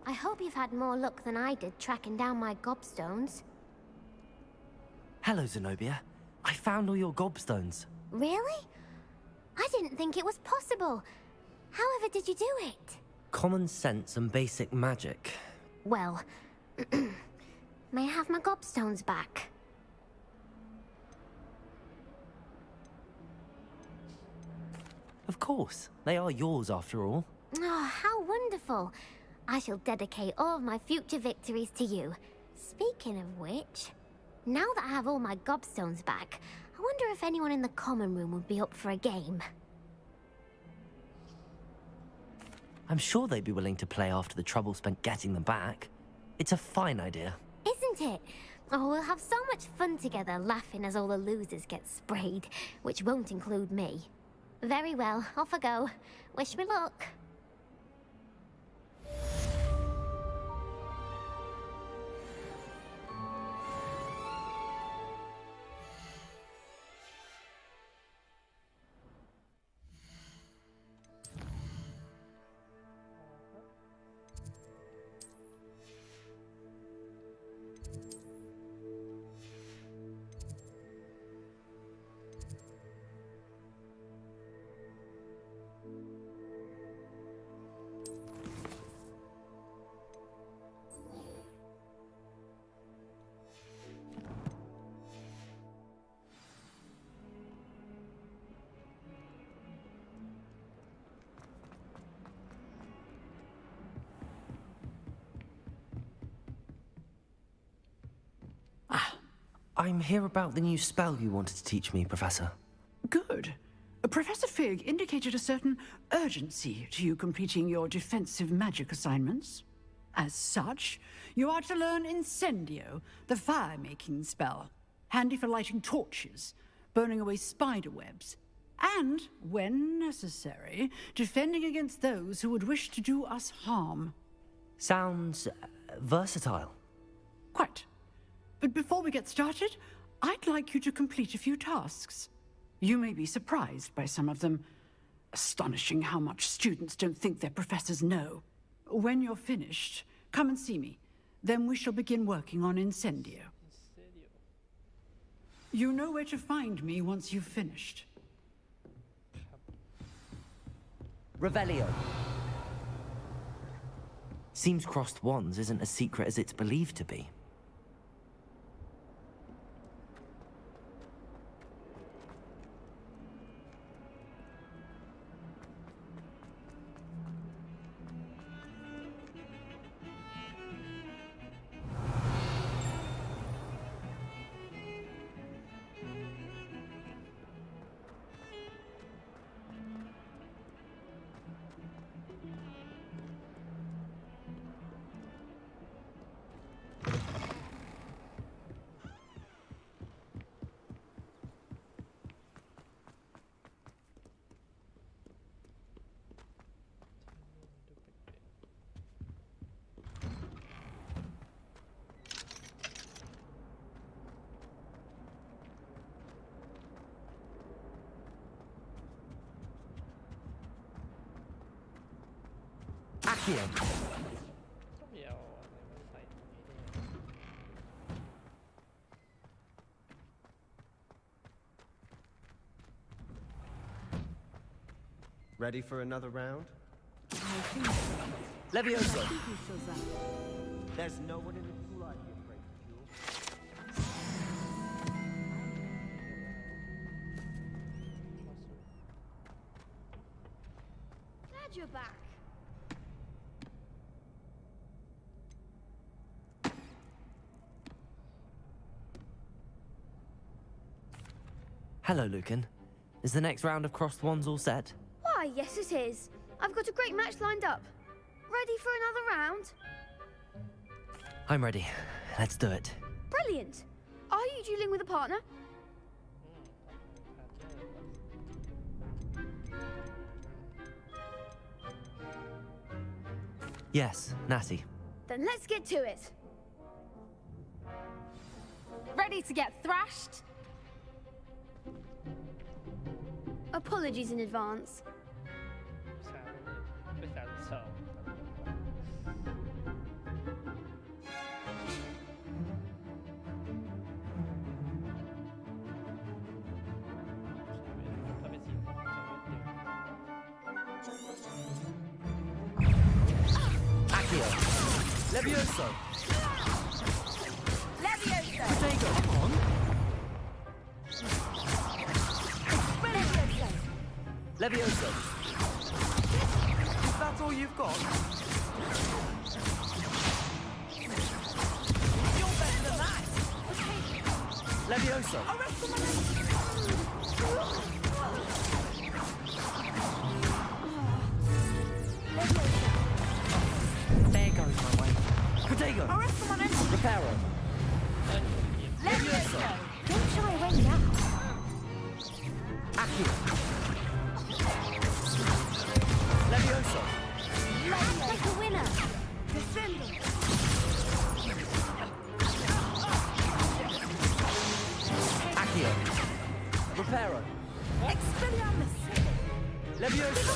I hope you've had more luck than I did tracking down my gobstones. Hello, Zenobia. I found all your gobstones. Really? I didn't think it was possible. However did you do it? Common sense and basic magic. Well, may I have my gobstones back? Of course. They are yours after all. Oh, how wonderful. I shall dedicate all of my future victories to you. Speaking of which... Now that I have all my gobstones back, I wonder if anyone in the common room would be up for a game. I'm sure they'd be willing to play after the trouble spent getting them back. It's a fine idea. Isn't it? Oh, we'll have so much fun together laughing as all the losers get sprayed, which won't include me. Very well, off I go. Wish me luck. I'm here about the new spell you wanted to teach me, Professor. Good. Professor Fig indicated a certain urgency to you completing your defensive magic assignments. As such, you are to learn Incendio, the fire-making spell, handy for lighting torches, burning away spider webs, and, when necessary, defending against those who would wish to do us harm. Sounds versatile. Quite. But before we get started, I'd like you to complete a few tasks. You may be surprised by some of them. Astonishing how much students don't think their professors know. When you're finished, come and see me. Then we shall begin working on Incendio. You know where to find me once you've finished. Revelio. Seems crossed wands isn't as secret as it's believed to be. Ready for another round? Levioso. There's no one in the school I'd be afraid to duel. Glad you're back. Hello, Lucan. Is the next round of crossed wands all set? Why, yes it is. I've got a great match lined up. Ready for another round? I'm ready. Let's do it. Brilliant. Are you dueling with a partner? Yes, Natty. Then let's get to it. Ready to get thrashed? Apologies in advance. Levioso! Levioso! Stego, come on! Levioso! Is that all you've got? You're better than that! Levioso! There goes my way. Protego! Reparo! Levioso! Don't shy away now. Accio! Levioso! Like a winner. Accio! Reparo! Expelliarmus. Levioso!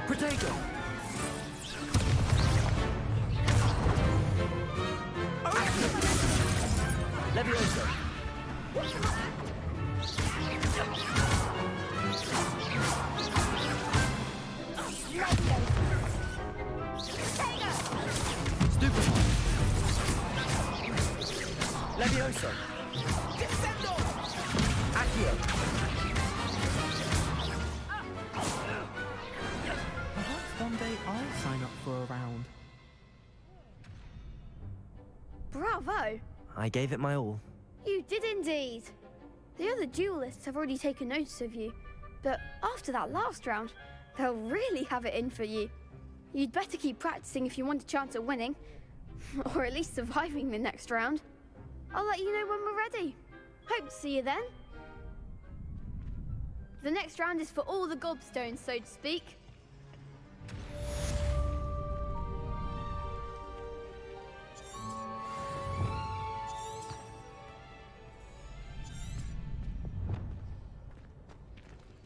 Protego! Levioso! Stupefy! Levioso! Accio! Perhaps one day I'll sign up for a round. Bravo! I gave it my all. You did indeed. The other duelists have already taken notice of you, but after that last round, they'll really have it in for you. You'd better keep practicing if you want a chance at winning, or at least surviving the next round. I'll let you know when we're ready. Hope to see you then. The next round is for all the gobstones, so to speak.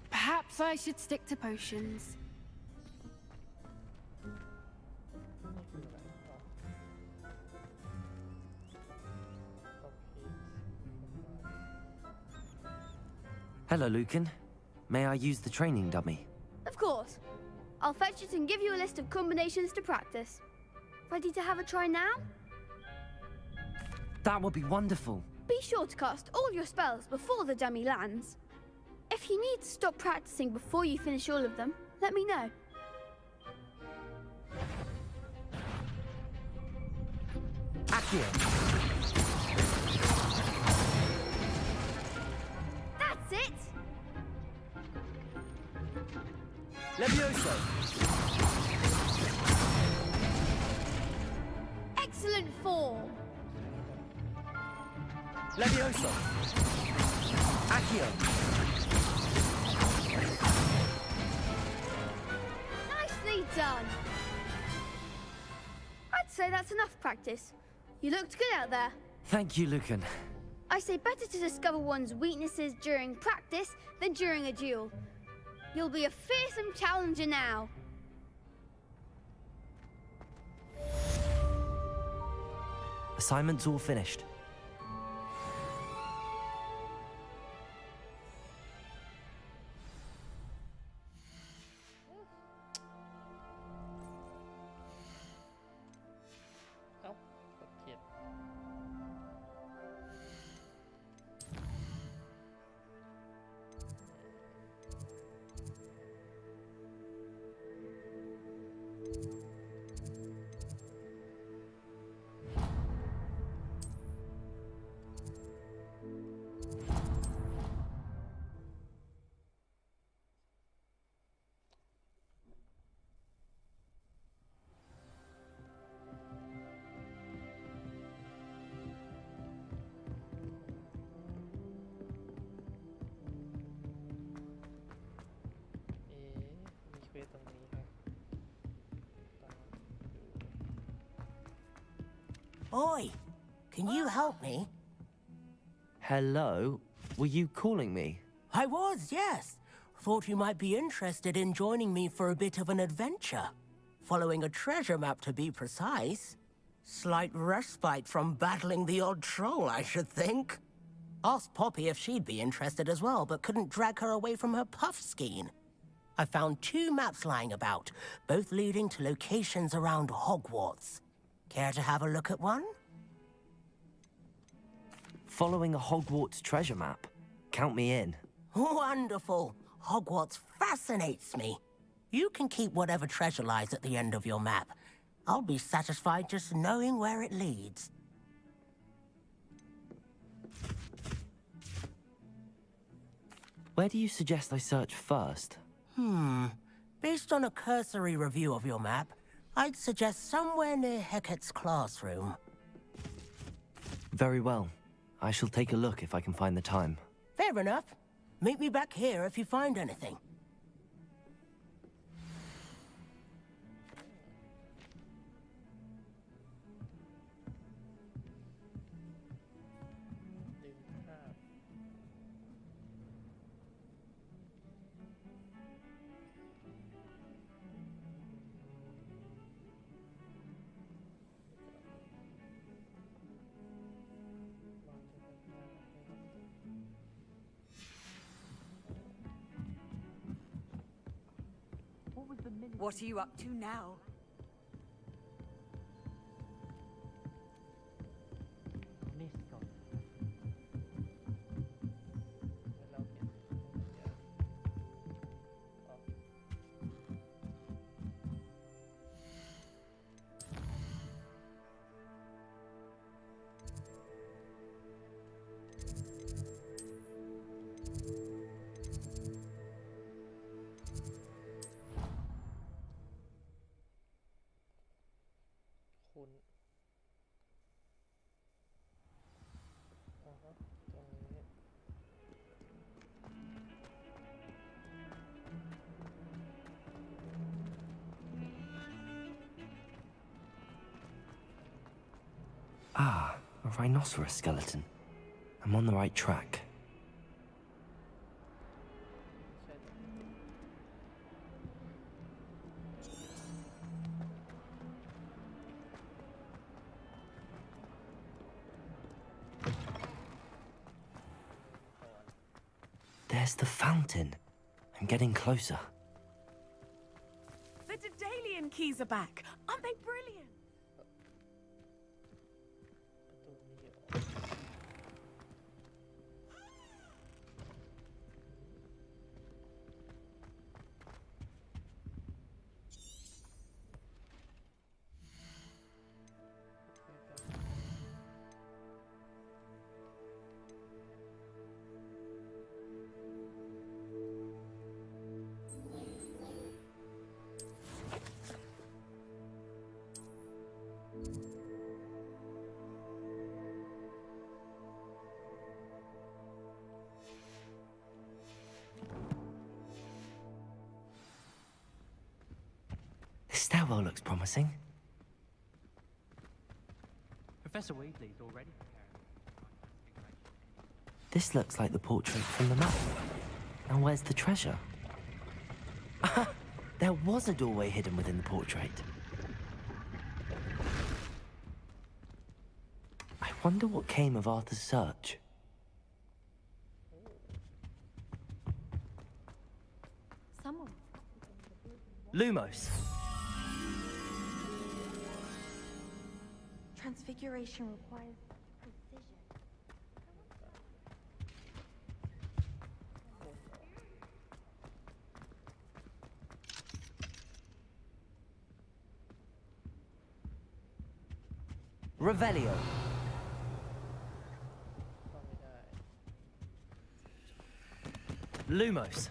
Perhaps I should stick to potions. Hello, Lucan. May I use the training dummy? Of course. I'll fetch it and give you a list of combinations to practice. Ready to have a try now? That would be wonderful. Be sure to cast all your spells before the dummy lands. If you need to stop practicing before you finish all of them, let me know. Accio! That's it! Levioso! Excellent form! Levioso! Accio! Nicely done! I'd say that's enough practice. You looked good out there. Thank you, Lucan. I say better to discover one's weaknesses during practice than during a duel. You'll be a fearsome challenger now. Assignment's all finished. Oi, can you help me? Hello? Were you calling me? I was, yes. Thought you might be interested in joining me for a bit of an adventure. Following a treasure map, to be precise. Slight respite from battling the odd troll, I should think. Asked Poppy if she'd be interested as well, but couldn't drag her away from her puff skein. I found 2 maps lying about, both leading to locations around Hogwarts. Care to have a look at one? Following a Hogwarts treasure map. Count me in. Wonderful. Hogwarts fascinates me. You can keep whatever treasure lies at the end of your map. I'll be satisfied just knowing where it leads. Where do you suggest I search first? Based on a cursory review of your map, I'd suggest somewhere near Hecate's classroom. Very well. I shall take a look if I can find the time. Fair enough. Meet me back here if you find anything. What are you up to now? Ah, a rhinoceros skeleton. I'm on the right track. There's the fountain. I'm getting closer. The Daedalian keys are back. Aren't they brilliant? This stairwell looks promising. Professor Weasley's already preparing. This looks like the portrait from the map. Now where's the treasure? Ah, there was a doorway hidden within the portrait. I wonder what came of Arthur's search. Someone. Lumos. Transfiguration requires precision. Revelio. Lumos.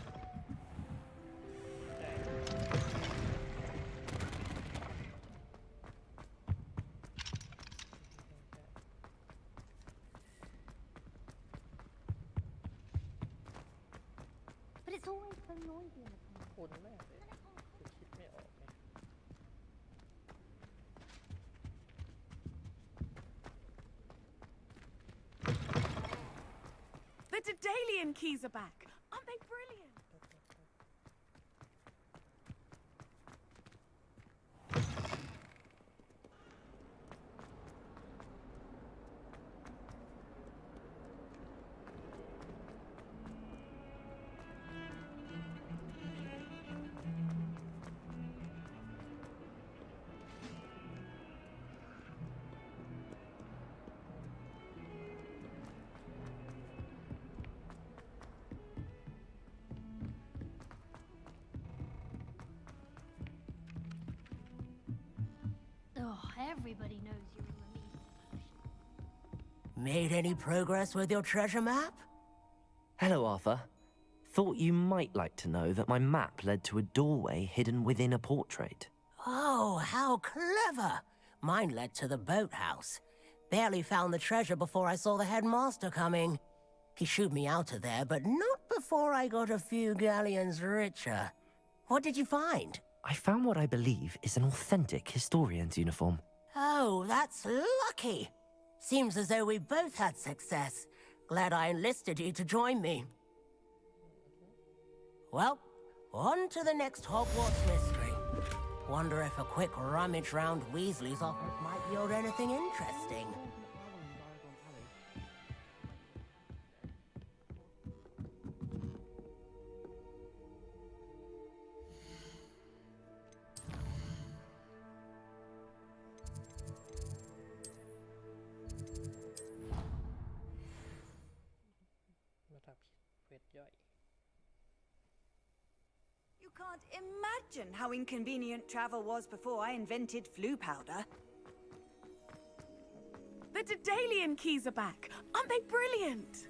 But it's always so noisy in the คุ้นมากเลยคือคิดไม่ออกไง The Daedalian keys are back. Aren't they brilliant? Oh, everybody knows you're in remedial potion. Made any progress with your treasure map? Hello, Arthur. Thought you might like to know that my map led to a doorway hidden within a portrait. Oh, how clever! Mine led to the boathouse. Barely found the treasure before I saw the headmaster coming. He shooed me out of there, but not before I got a few galleons richer. What did you find? I found what I believe is an authentic historian's uniform. Oh, that's lucky. Seems as though we both had success. Glad I enlisted you to join me. Well, on to the next Hogwarts mystery. Wonder if a quick rummage round Weasley's office might yield anything interesting. You can't imagine how inconvenient travel was before I invented flu powder. The Daedalian keys are back. Aren't they brilliant?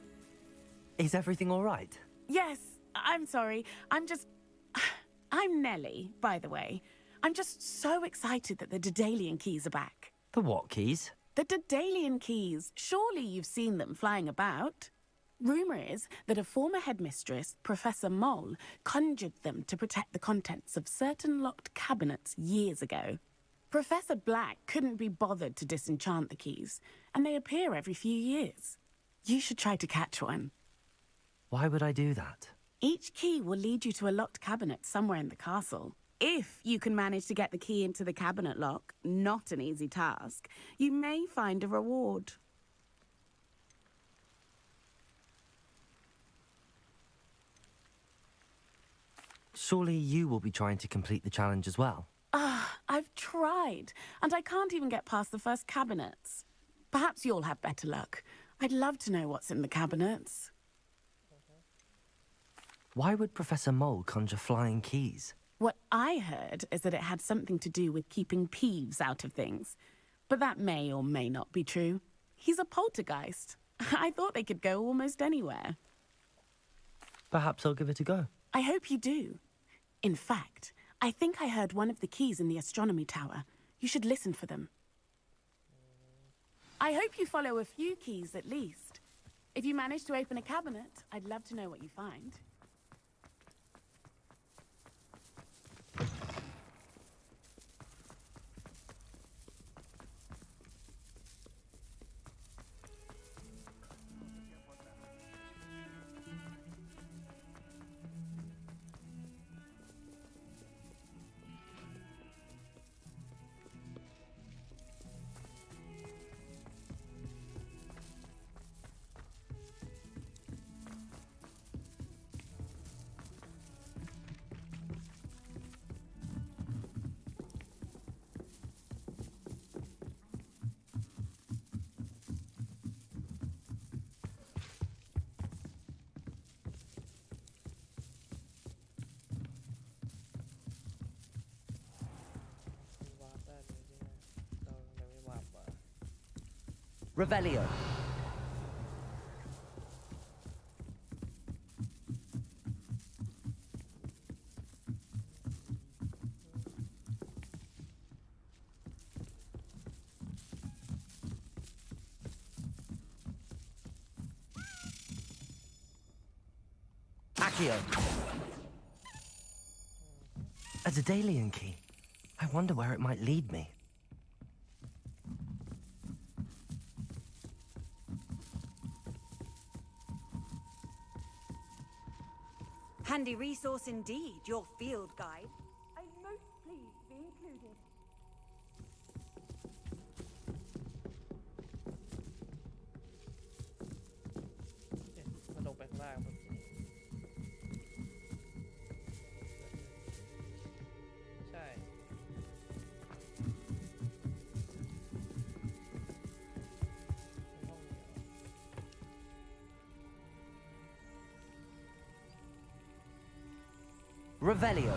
Is everything all right? Yes, I'm sorry. I'm Nellie, by the way. I'm just so excited that the Daedalian keys are back. The what keys? The Daedalian keys. Surely you've seen them flying about. Rumour is that a former headmistress, Professor Mole, conjured them to protect the contents of certain locked cabinets years ago. Professor Black couldn't be bothered to disenchant the keys, and they appear every few years. You should try to catch one. Why would I do that? Each key will lead you to a locked cabinet somewhere in the castle. If you can manage to get the key into the cabinet lock, not an easy task, you may find a reward. Surely you will be trying to complete the challenge as well. I've tried, and I can't even get past the first cabinets. Perhaps you'll have better luck. I'd love to know what's in the cabinets. Why would Professor Mole conjure flying keys? What I heard is that it had something to do with keeping Peeves out of things. But that may or may not be true. He's a poltergeist. I thought they could go almost anywhere. Perhaps I'll give it a go. I hope you do. In fact, I think I heard one of the keys in the astronomy tower. You should listen for them. I hope you follow a few keys at least. If you manage to open a cabinet, I'd love to know what you find. Revelio. Accio. A Daedalian key. I wonder where it might lead me. Handy resource indeed, your field guide. I'm most pleased to be included. Okay, มันลงไปข้างล่างเมื่อกี้ใช่ Revelio.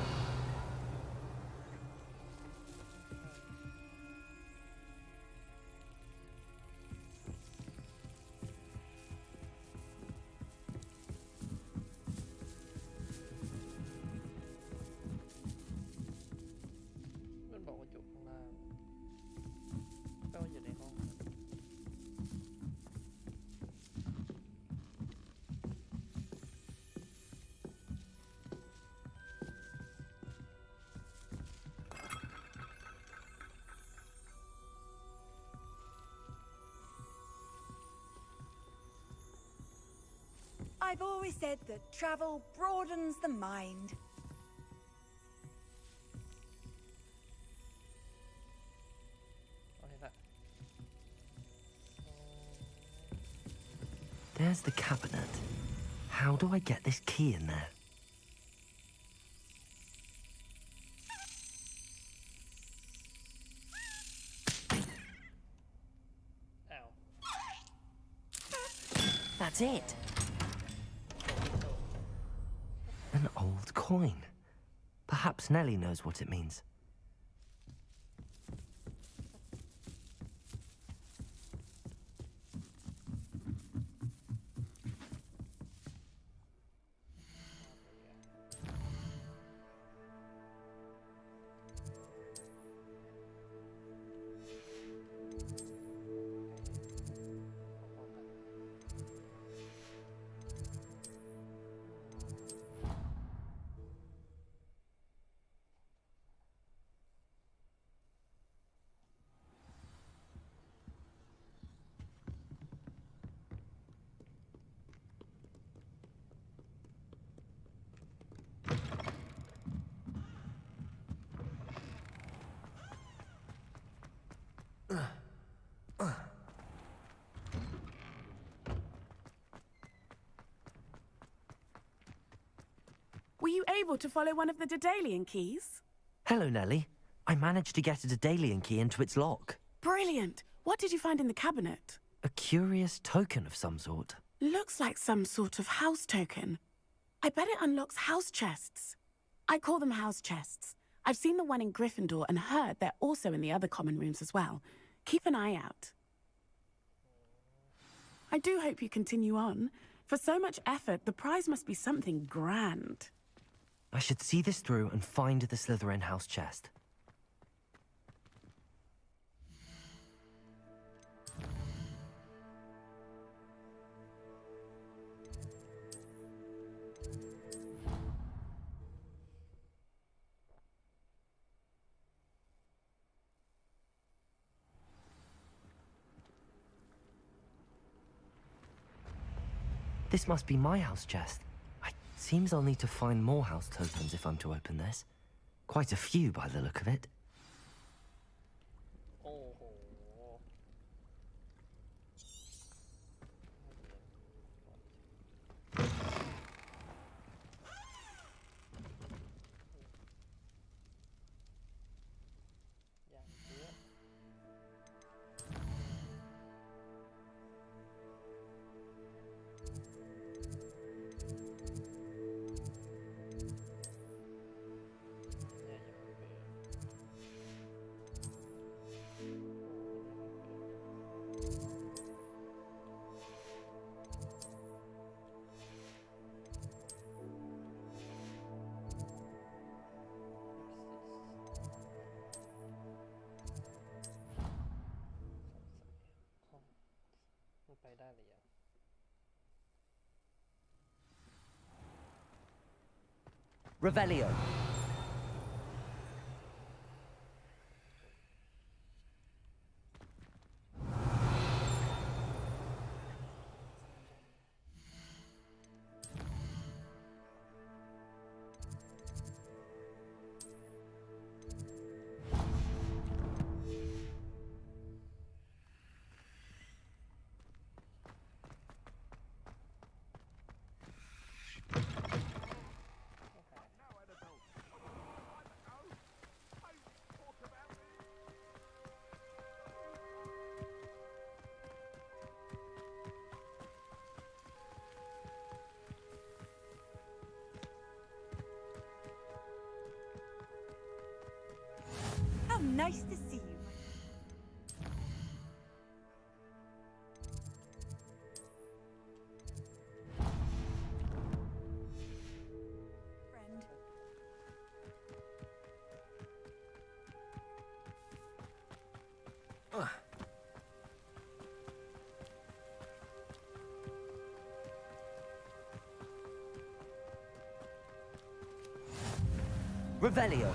I've always said that travel broadens the mind. There's the cabinet. How do I get this key in there? That's it. An old coin. Perhaps Nellie knows what it means. Were you able to follow one of the Daedalian keys? Hello, Nellie. I managed to get a Daedalian key into its lock. Brilliant. What did you find in the cabinet? A curious token of some sort. Looks like some sort of house token. I bet it unlocks house chests. I call them house chests. I've seen the one in Gryffindor and heard they're also in the other common rooms as well. Keep an eye out. I do hope you continue on. For so much effort, the prize must be something grand. I should see this through and find the Slytherin house chest. This must be my house chest. Seems I'll need to find more house tokens if I'm to open this. Quite a few by the look of it. Revelio. How nice to see you. Friend. Revelio.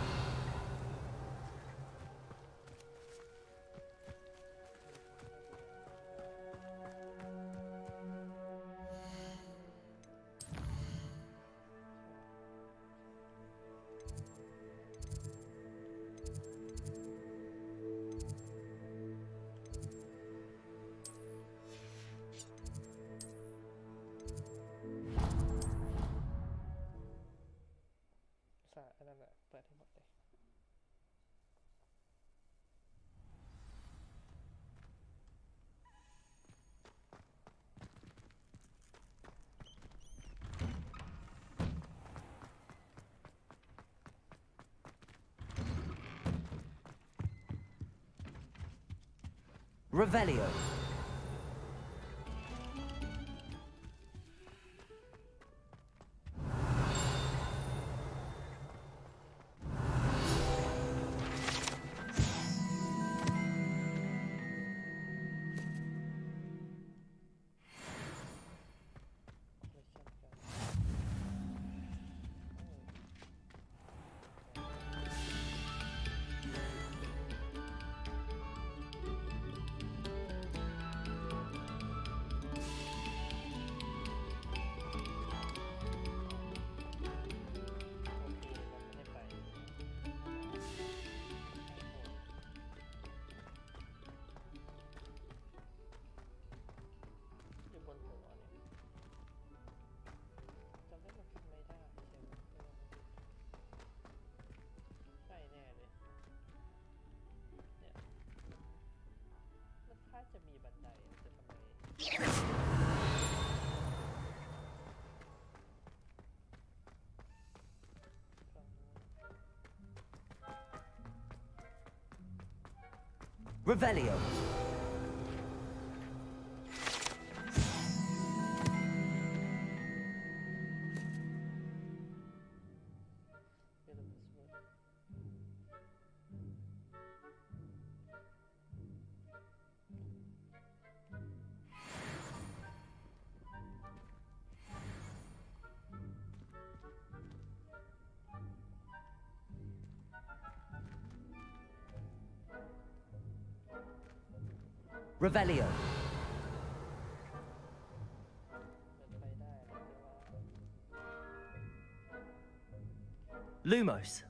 Revelio. Revelio. Revelio. Lumos.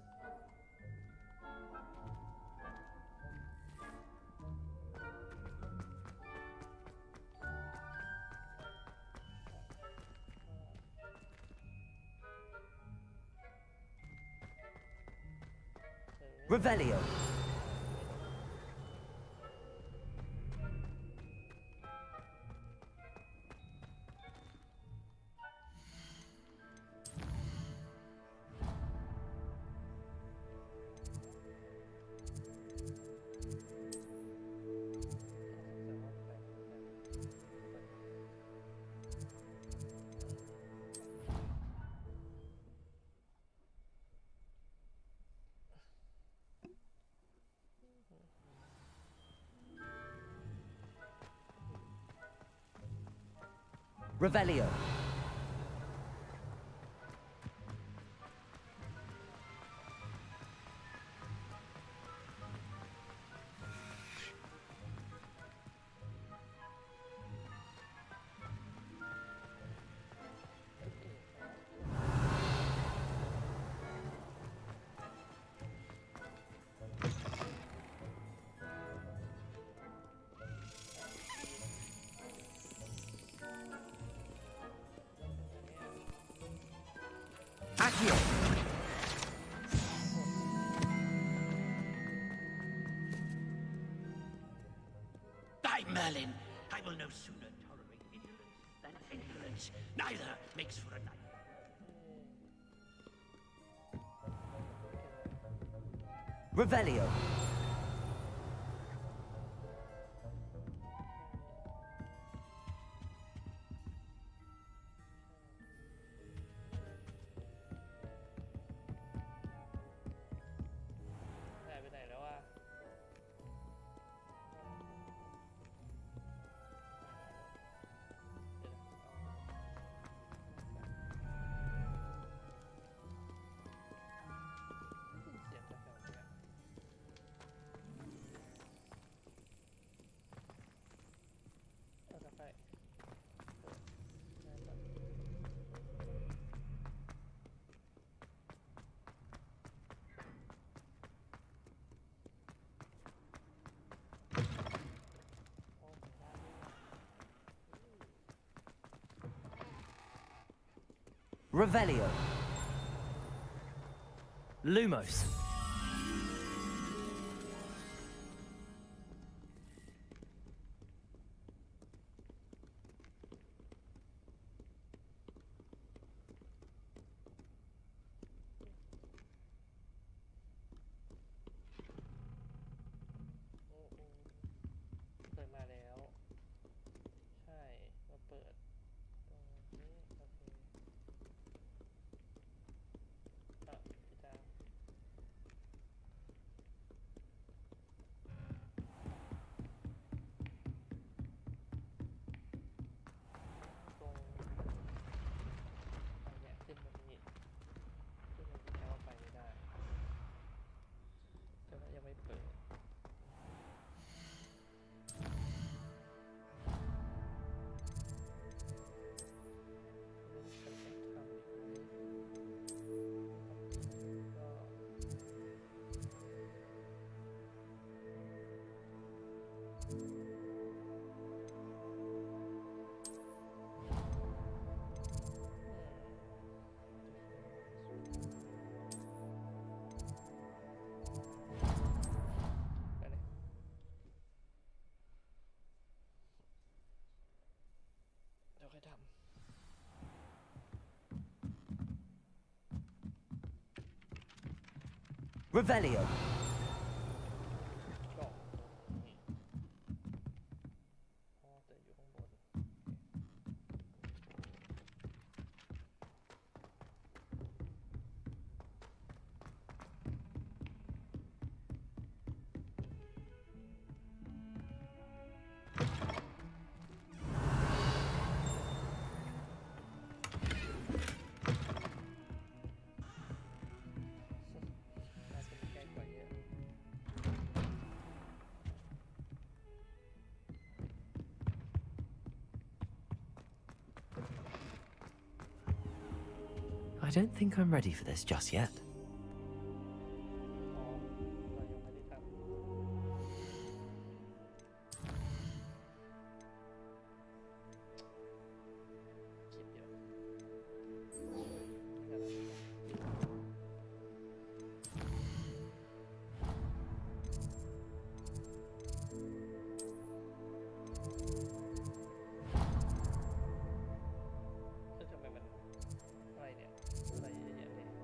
Revelio. Revelio. Accio. By Merlin, I will no sooner tolerate indolence than indolence. Neither makes for a night. Revelio. Revelio. Lumos. Revelio. กล่องนี่อ๋อแต่อยู่ข้างบน น่าจะมีใกล้กว่าเยอะ I don't think I'm ready for this just yet. อ๋อเรายังไม่ได้ทำ คิดเยอะคือทำไมมันอะไรเนี่ยอะไรเยอะแยะเลย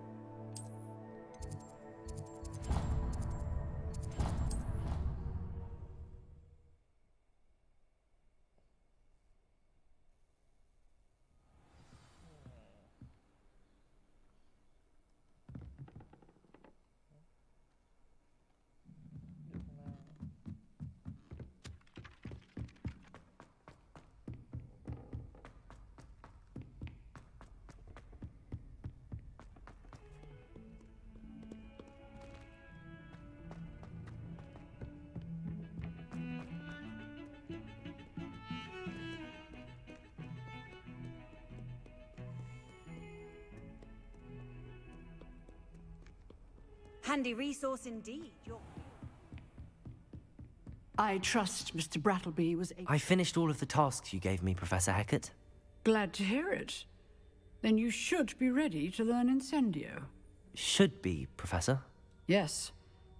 Handy resource indeed. I trust Mr. Brattleby was able... I finished all of the tasks you gave me, Professor Hackett. Glad to hear it. Then you should be ready to learn Incendio. Should be, Professor. Yes.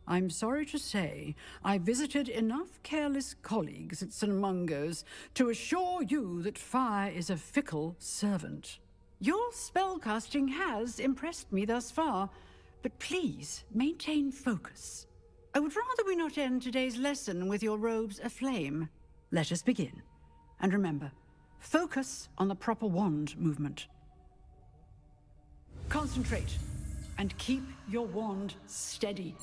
I'm sorry to say, I visited enough careless colleagues at St. Mungo's to assure you that fire is a fickle servant. Your spellcasting has impressed me thus far, but please maintain focus. I would rather we not end today's lesson with your robes aflame. Let us begin. And remember, focus on the proper wand movement. Concentrate, and keep your wand steady.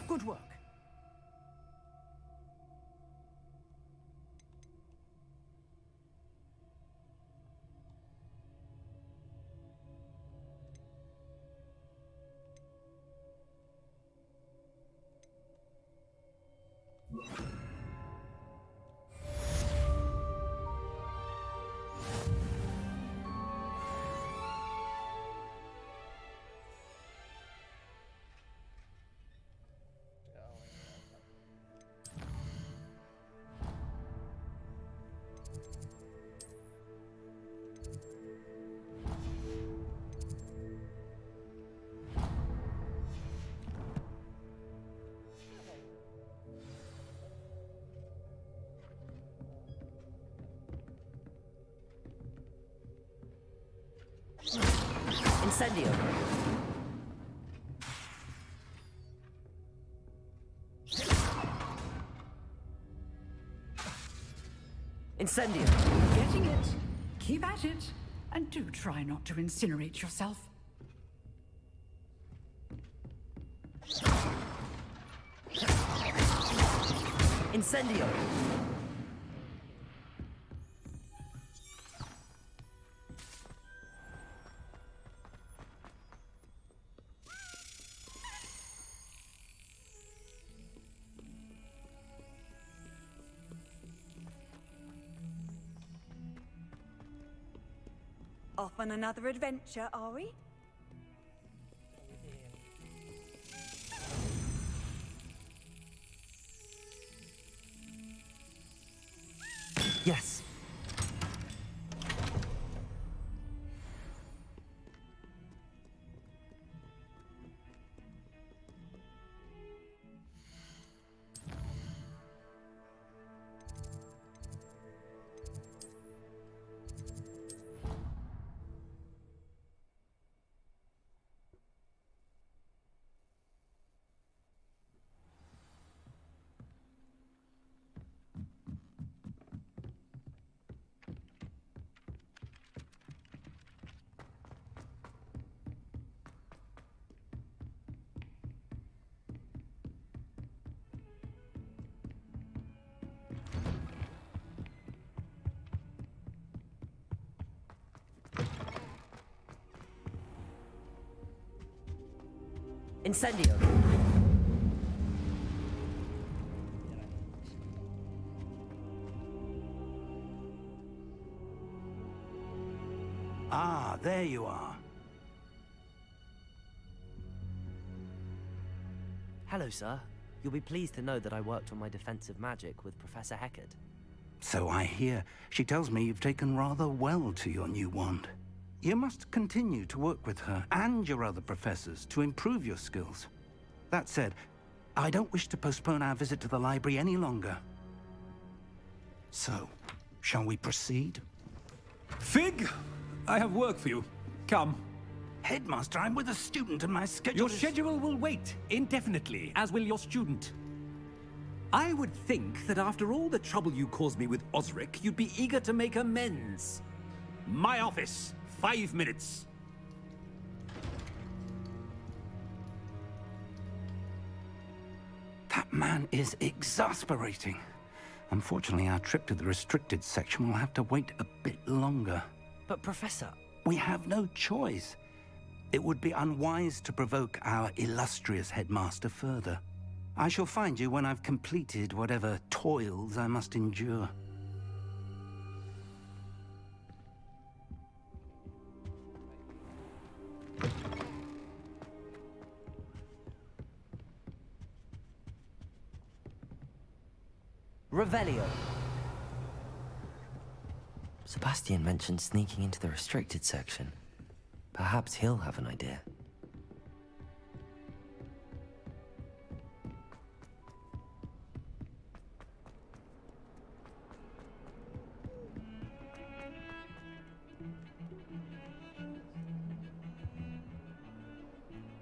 Good work. Incendio. Incendio. Getting it. Keep at it. And do try not to incinerate yourself. Incendio. Off on another adventure, are we? Yes. Incendio. Ah, there you are. Hello, sir. You'll be pleased to know that I worked on my defensive magic with Professor Heckard. So I hear. She tells me you've taken rather well to your new wand. You must continue to work with her and your other professors to improve your skills. That said, I don't wish to postpone our visit to the library any longer. So, shall we proceed? Fig, I have work for you. Come. Headmaster, I'm with a student and my schedule Your schedule will wait indefinitely, as will your student. I would think that after all the trouble you caused me with Osric, you'd be eager to make amends. My office, 5 minutes. That man is exasperating. Unfortunately, our trip to the restricted section will have to wait a bit longer. But, Professor... We have no choice. It would be unwise to provoke our illustrious headmaster further. I shall find you when I've completed whatever toils I must endure. Revelio. Sebastian mentioned sneaking into the restricted section. Perhaps he'll have an idea.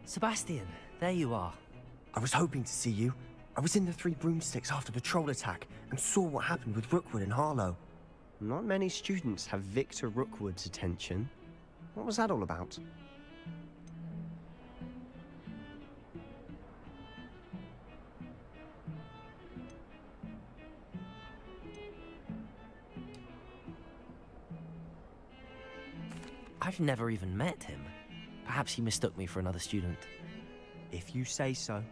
Sebastian, there you are. I was hoping to see you. I was in the Three Broomsticks after the troll attack and saw what happened with Rookwood and Harlow. Not many students have Victor Rookwood's attention. What was that all about? I've never even met him. Perhaps he mistook me for another student. If you say so.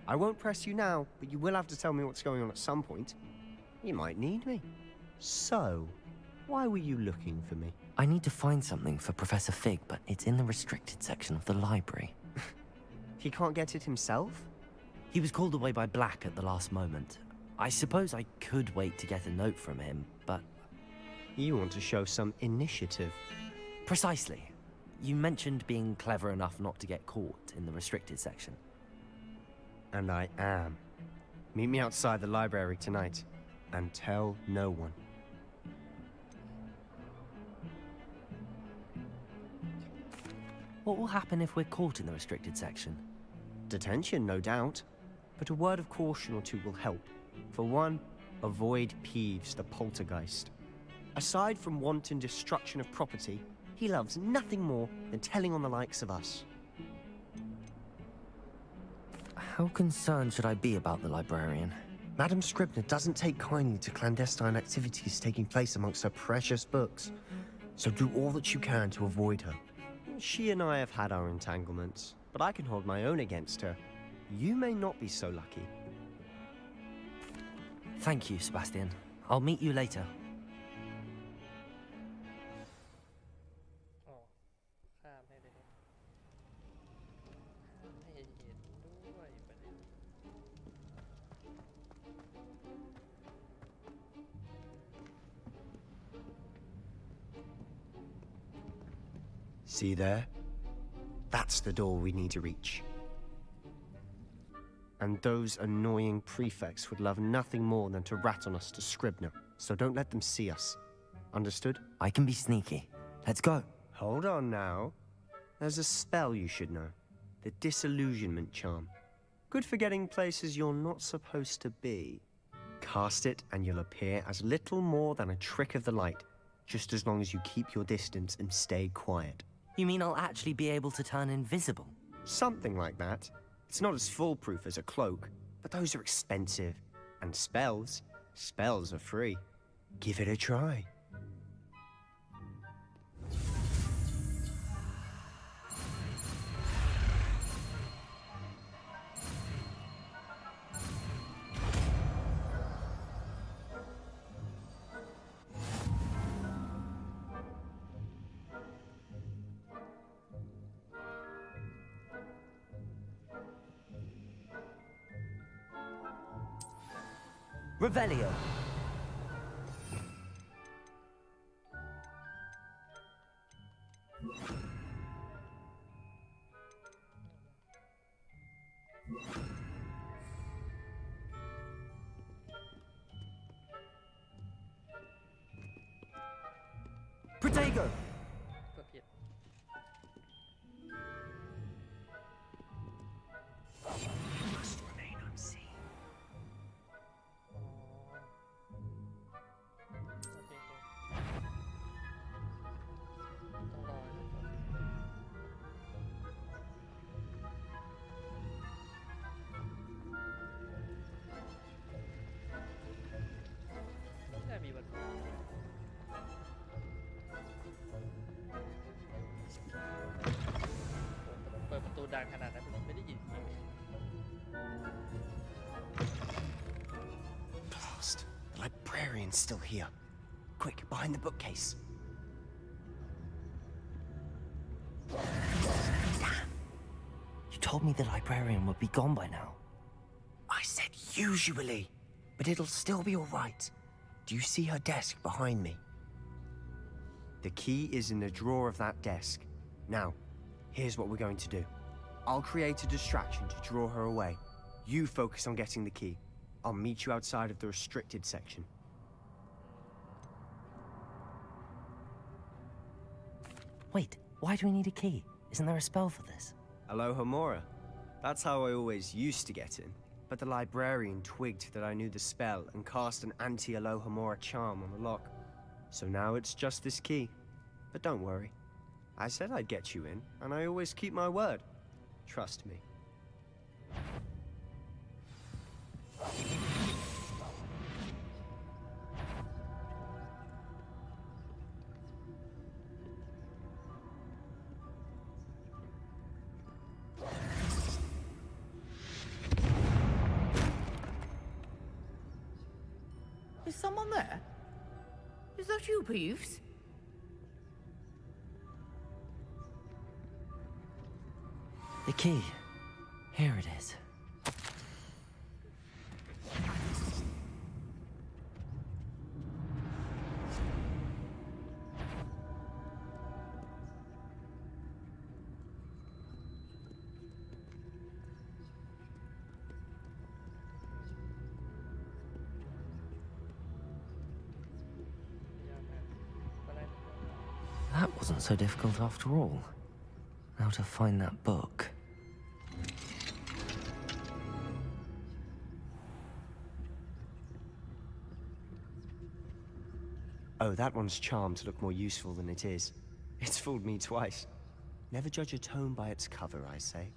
I won't press you now, but you will have to tell me what's going on at some point. You might need me. So, why were you looking for me? I need to find something for Professor Fig, but it's in the restricted section of the library. He can't get it himself? He was called away by Black at the last moment. I suppose I could wait to get a note from him, but... You want to show some initiative. Precisely. You mentioned being clever enough not to get caught in the restricted section. And I am. Meet me outside the library tonight, and tell no one. What will happen if we're caught in the restricted section? Detention, no doubt. But a word of caution or two will help. For one, avoid Peeves, the poltergeist. Aside from wanton destruction of property, he loves nothing more than telling on the likes of us. How concerned should I be about the librarian? Madam Scribner doesn't take kindly to clandestine activities taking place amongst her precious books. So do all that you can to avoid her. She and I have had our entanglements, but I can hold my own against her. You may not be so lucky. Thank you, Sebastian. I'll meet you later. See there? That's the door we need to reach. And those annoying prefects would love nothing more than to rat on us to Scribner, so don't let them see us. Understood? I can be sneaky. Let's go. Hold on now. There's a spell you should know. The Disillusionment Charm. Good for getting places you're not supposed to be. Cast it and you'll appear as little more than a trick of the light, just as long as you keep your distance and stay quiet. You mean I'll actually be able to turn invisible? Something like that. It's not as foolproof as a cloak, but those are expensive. And spells are free. Give it a try. Revelio. Protego. กดผิด Must remain unseen. โอเคต้องรอนะครับไม่น่ามีวันเปิดประตูดังขนาดนั้นผมไม่ได้ยิน Blast. The librarian's still here. Quick, behind the bookcase. Damn. You told me the librarian would be gone by now. I said usually, but it'll still be all right. Do you see her desk behind me? The key is in the drawer of that desk. Now, here's what we're going to do. I'll create a distraction to draw her away. You focus on getting the key. I'll meet you outside of the restricted section. Wait, why do we need a key? Isn't there a spell for this? Aloha Mora. That's how I always used to get in. But the librarian twigged that I knew the spell and cast an anti-Aloha Mora charm on the lock. So now it's just this key. But don't worry. I said I'd get you in, and I always keep my word. Trust me. Is someone there? Is that you, Peeves? The key. Here it is. That wasn't so difficult after all. Now to find that book. Oh, that one's charmed to look more useful than it is. It's fooled me twice. Never judge a tome by its cover, I say.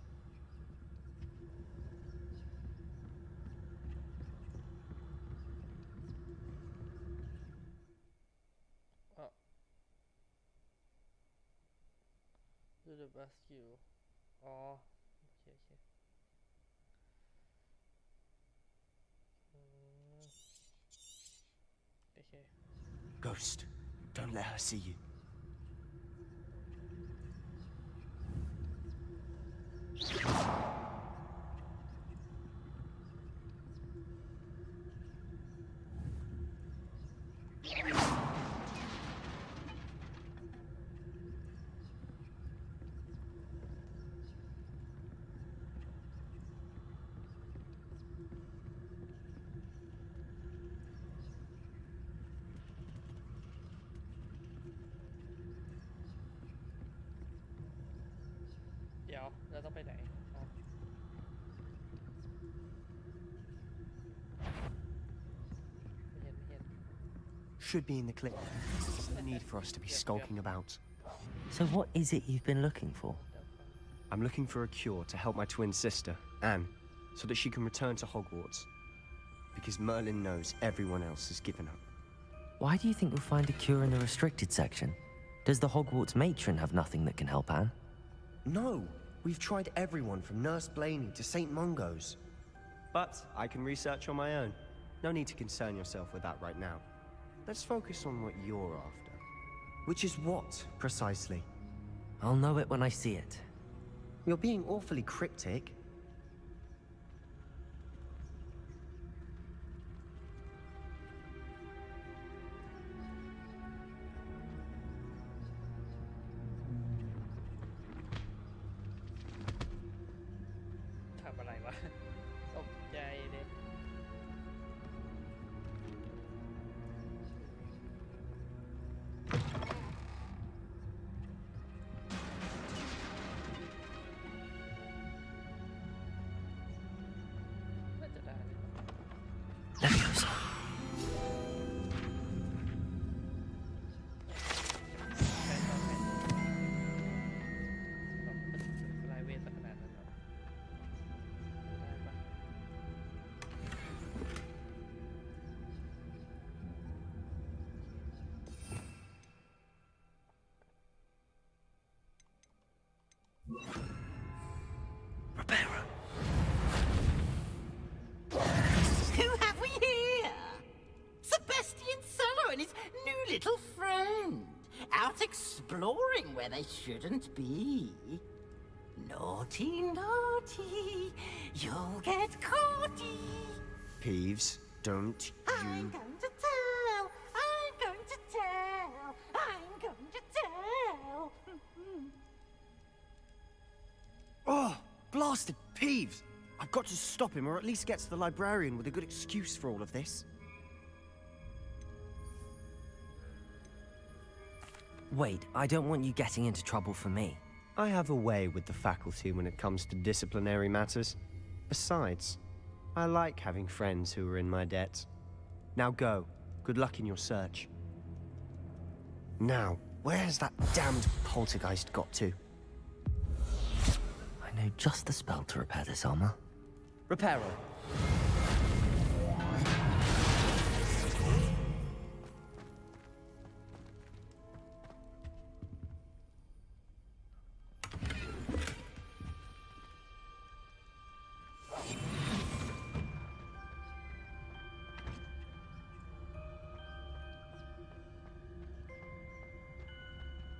Do the best you. อ๋อโอเคโอเค Ghost, don't let her see you.เดี๋ยวเราต้องไปไหนอ๋อ ไม่เห็น Should be in the clip. No need for us to be skulking about. So what is it you've been looking for? I'm looking for a cure to help my twin sister, Anne, so that she can return to Hogwarts. Because Merlin knows everyone else has given up. Why do you think you'll find a cure in the restricted section? Does the Hogwarts matron have nothing that can help Anne? No! We've tried everyone from Nurse Blaney to St. Mungo's. But I can research on my own. No need to concern yourself with that right now. Let's focus on what you're after. Which is what, precisely? I'll know it when I see it. You're being awfully cryptic. exploring where they shouldn't be. Naughty, naughty, you'll get caughty. Peeves, don't I'm you... going to tell, I'm going to tell, I'm going to tell. Oh, blasted Peeves! I've got to stop him, or at least get to the librarian with a good excuse for all of this. Wait, I don't want you getting into trouble for me. I have a way with the faculty when it comes to disciplinary matters. Besides, I like having friends who are in my debt. Now go. Good luck in your search. Now, where has that damned poltergeist got to? I know just the spell to repair this armor. Reparo.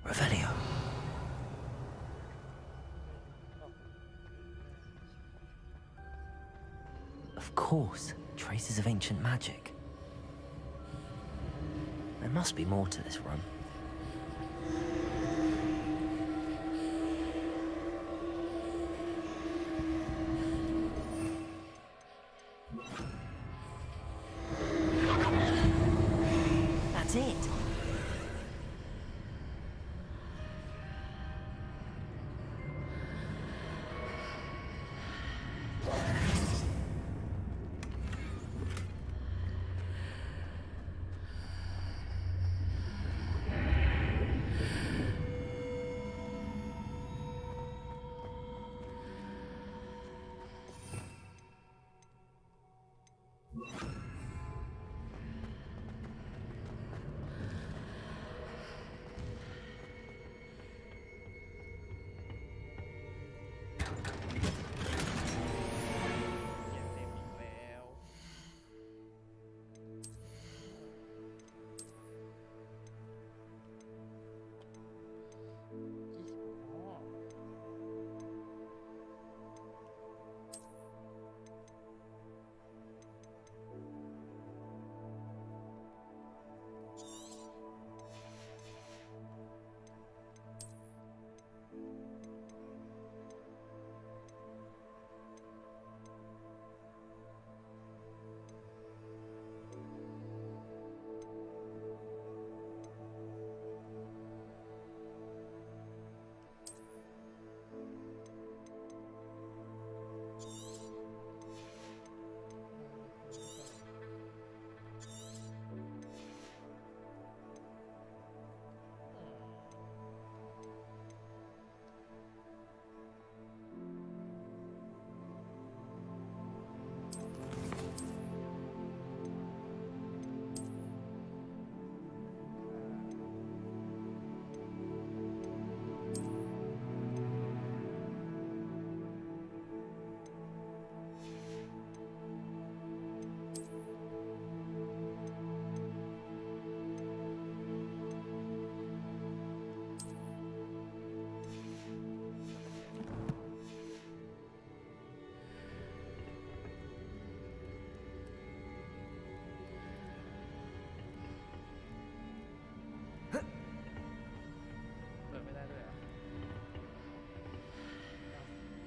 Revelio. Of course, traces of ancient magic. There must be more to this room. That's it.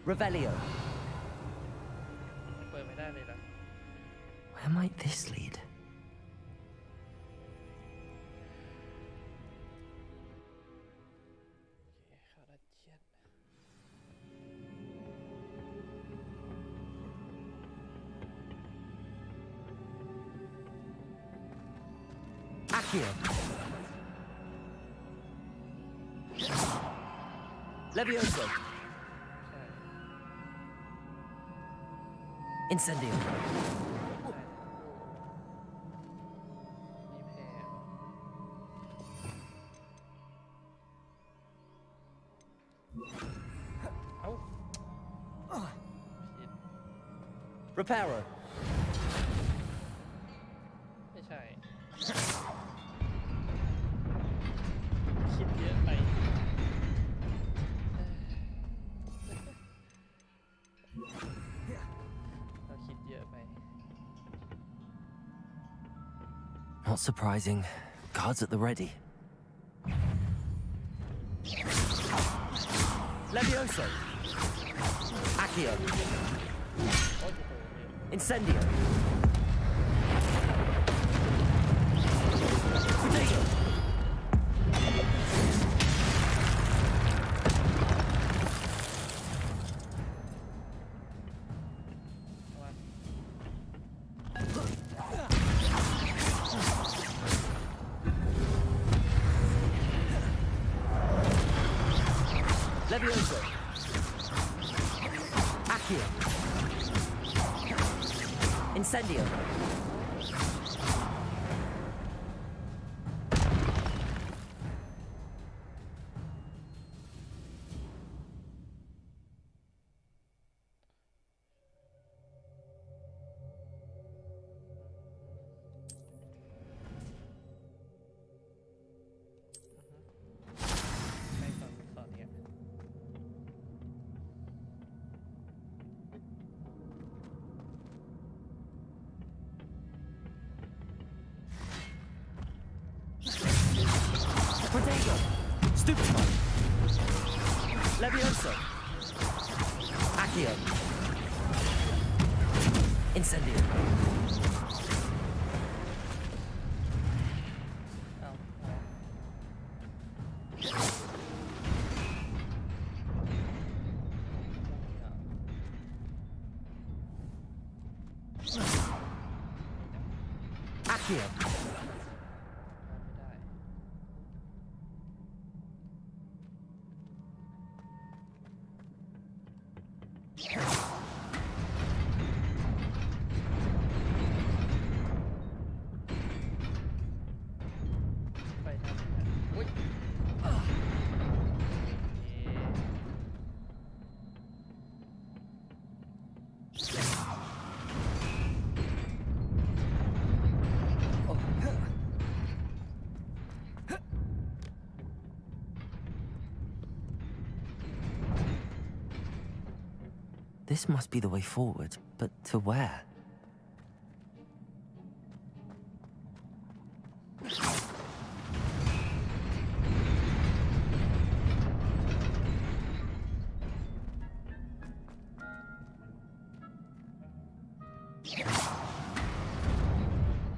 Revelio. Where might this lead? Accio. Levioso. Incendio. Reparo. ไม่ใช่ คิดเยอะไป Not surprising. Guards at the ready. Levioso. Accio. Incendio. Protego. Levioso. Accio. Incendio. Protego. Stupefy. Levioso. Accio. Incendio. Accio. This must be the way forward, but to where?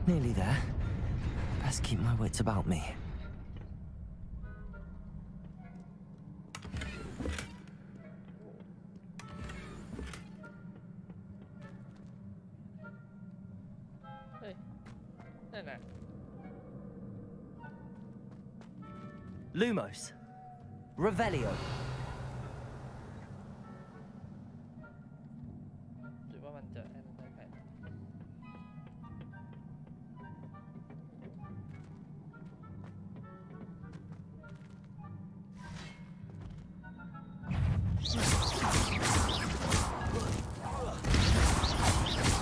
Nearly there. Best keep my wits about me. Lumos. Revelio.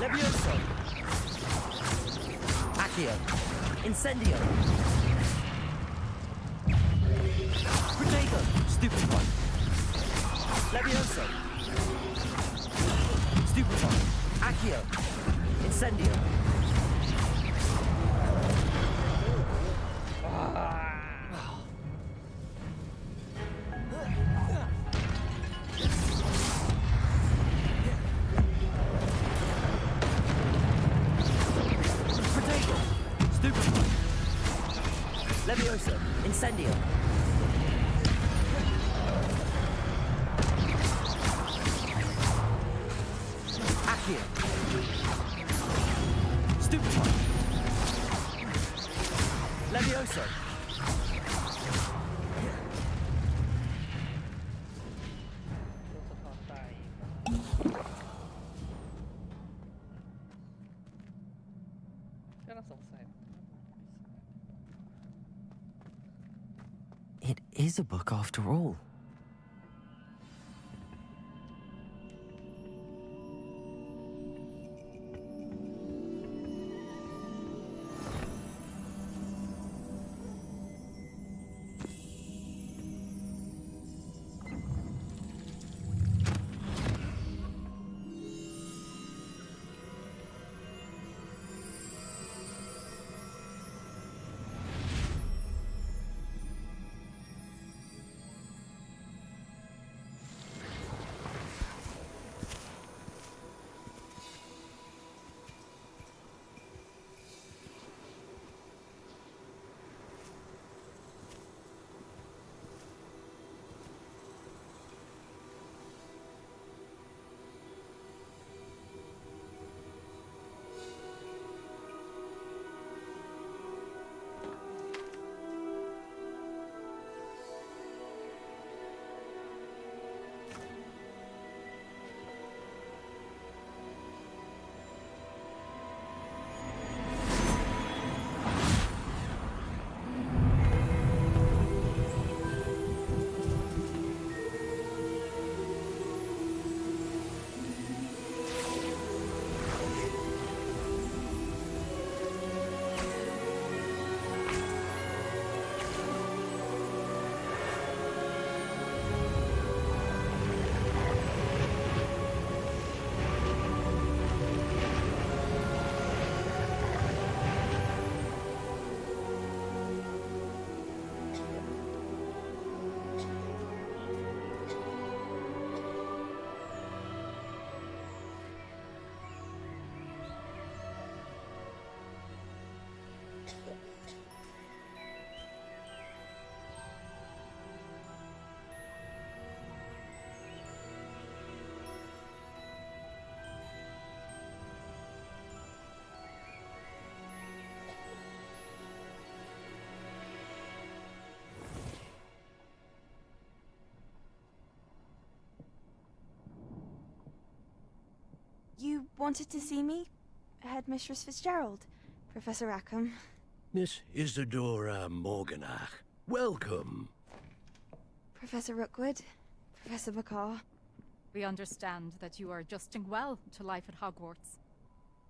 Levioso. Accio. Incendio. Protego. Stupefy. Levioso. Stupefy. Accio. Incendio. Protego. Stupefy. Levioso. Incendio. Accio. Stupefy. Levioso. It is a book after all. wanted to see me? Headmistress Fitzgerald, Professor Rackham. Miss Isadora Morganach, welcome. Professor Rookwood, Professor McCaw. We understand that you are adjusting well to life at Hogwarts.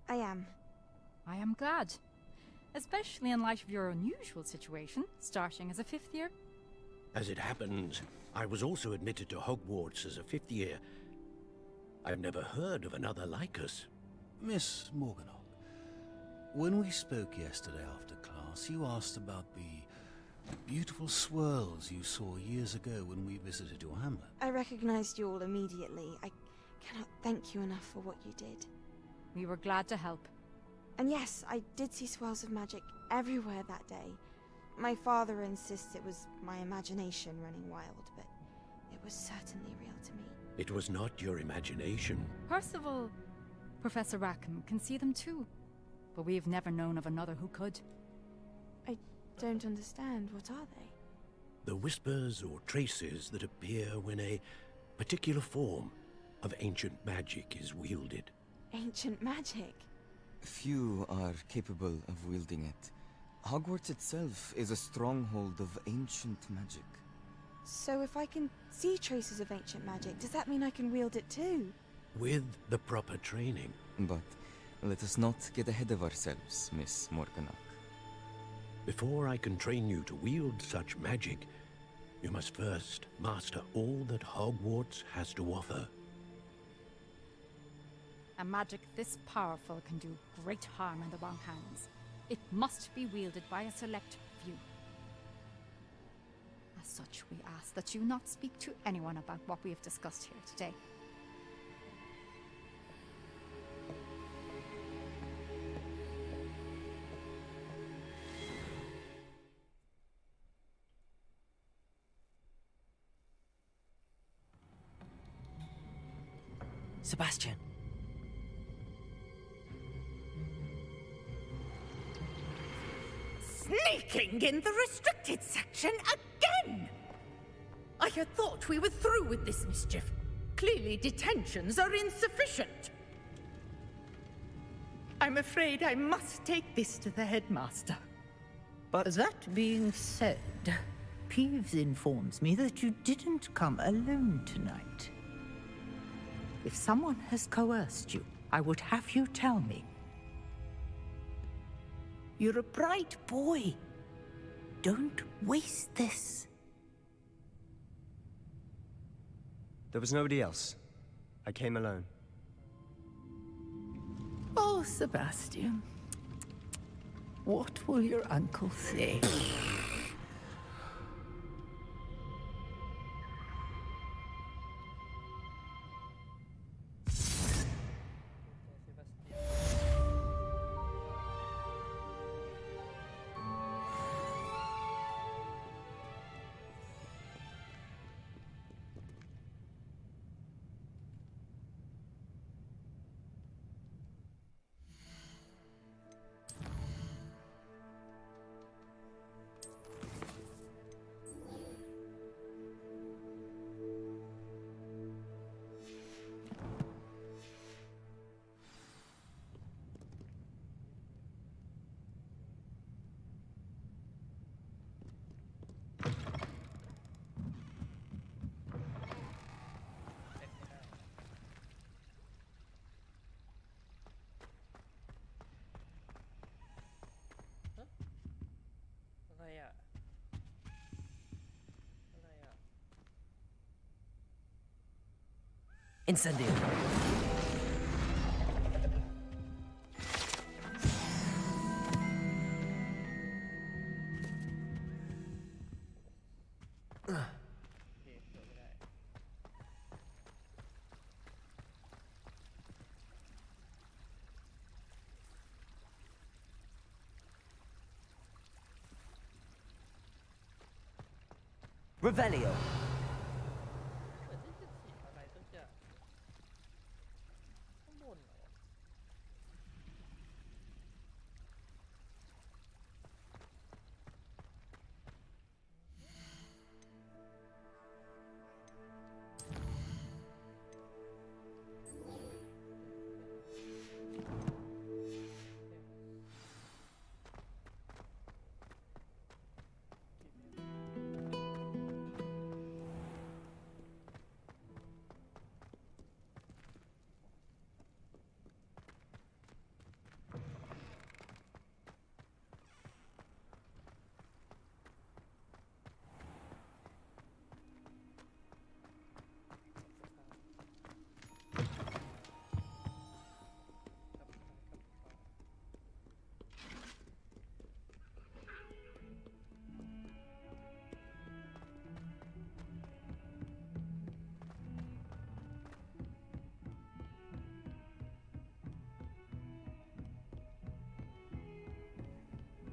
I am. I am glad. Especially in light of your unusual situation, starting as a 5th year. As it happens, I was also admitted to Hogwarts as a 5th year. I've never heard of another like us. Miss Morganach, when we spoke yesterday after class, you asked about the beautiful swirls you saw years ago when we visited your hamlet. I recognized you all immediately. I cannot thank you enough for what you did. We were glad to help. And yes, I did see swirls of magic everywhere that day. My father insists it was my imagination running wild, but it was certainly real to me. It was not your imagination. Percival, Professor Rackham can see them too, but we've never known of another who could. I don't understand. What are they? The whispers or traces that appear when a particular form of ancient magic is wielded. Ancient magic? Few are capable of wielding it. Hogwarts itself is a stronghold of ancient magic. So if I can see traces of ancient magic, does that mean I can wield it too? With the proper training. But let us not get ahead of ourselves, Miss Morganach. Before I can train you to wield such magic, you must first master all that Hogwarts has to offer. A magic this powerful can do great harm in the wrong hands. It must be wielded by a select few. As such, we ask that you not speak to anyone about what we have discussed here today. Sebastian. Sneaking in the restricted section again! I had thought we were through with this mischief. Clearly detentions are insufficient. I'm afraid I must take this to the headmaster. But that being said, Peeves informs me that you didn't come alone tonight. If someone has coerced you, I would have you tell me. You're a bright boy. Don't waste this. There was nobody else. I came alone. Oh, Sebastian. What will your uncle say? Incendio. Revelio.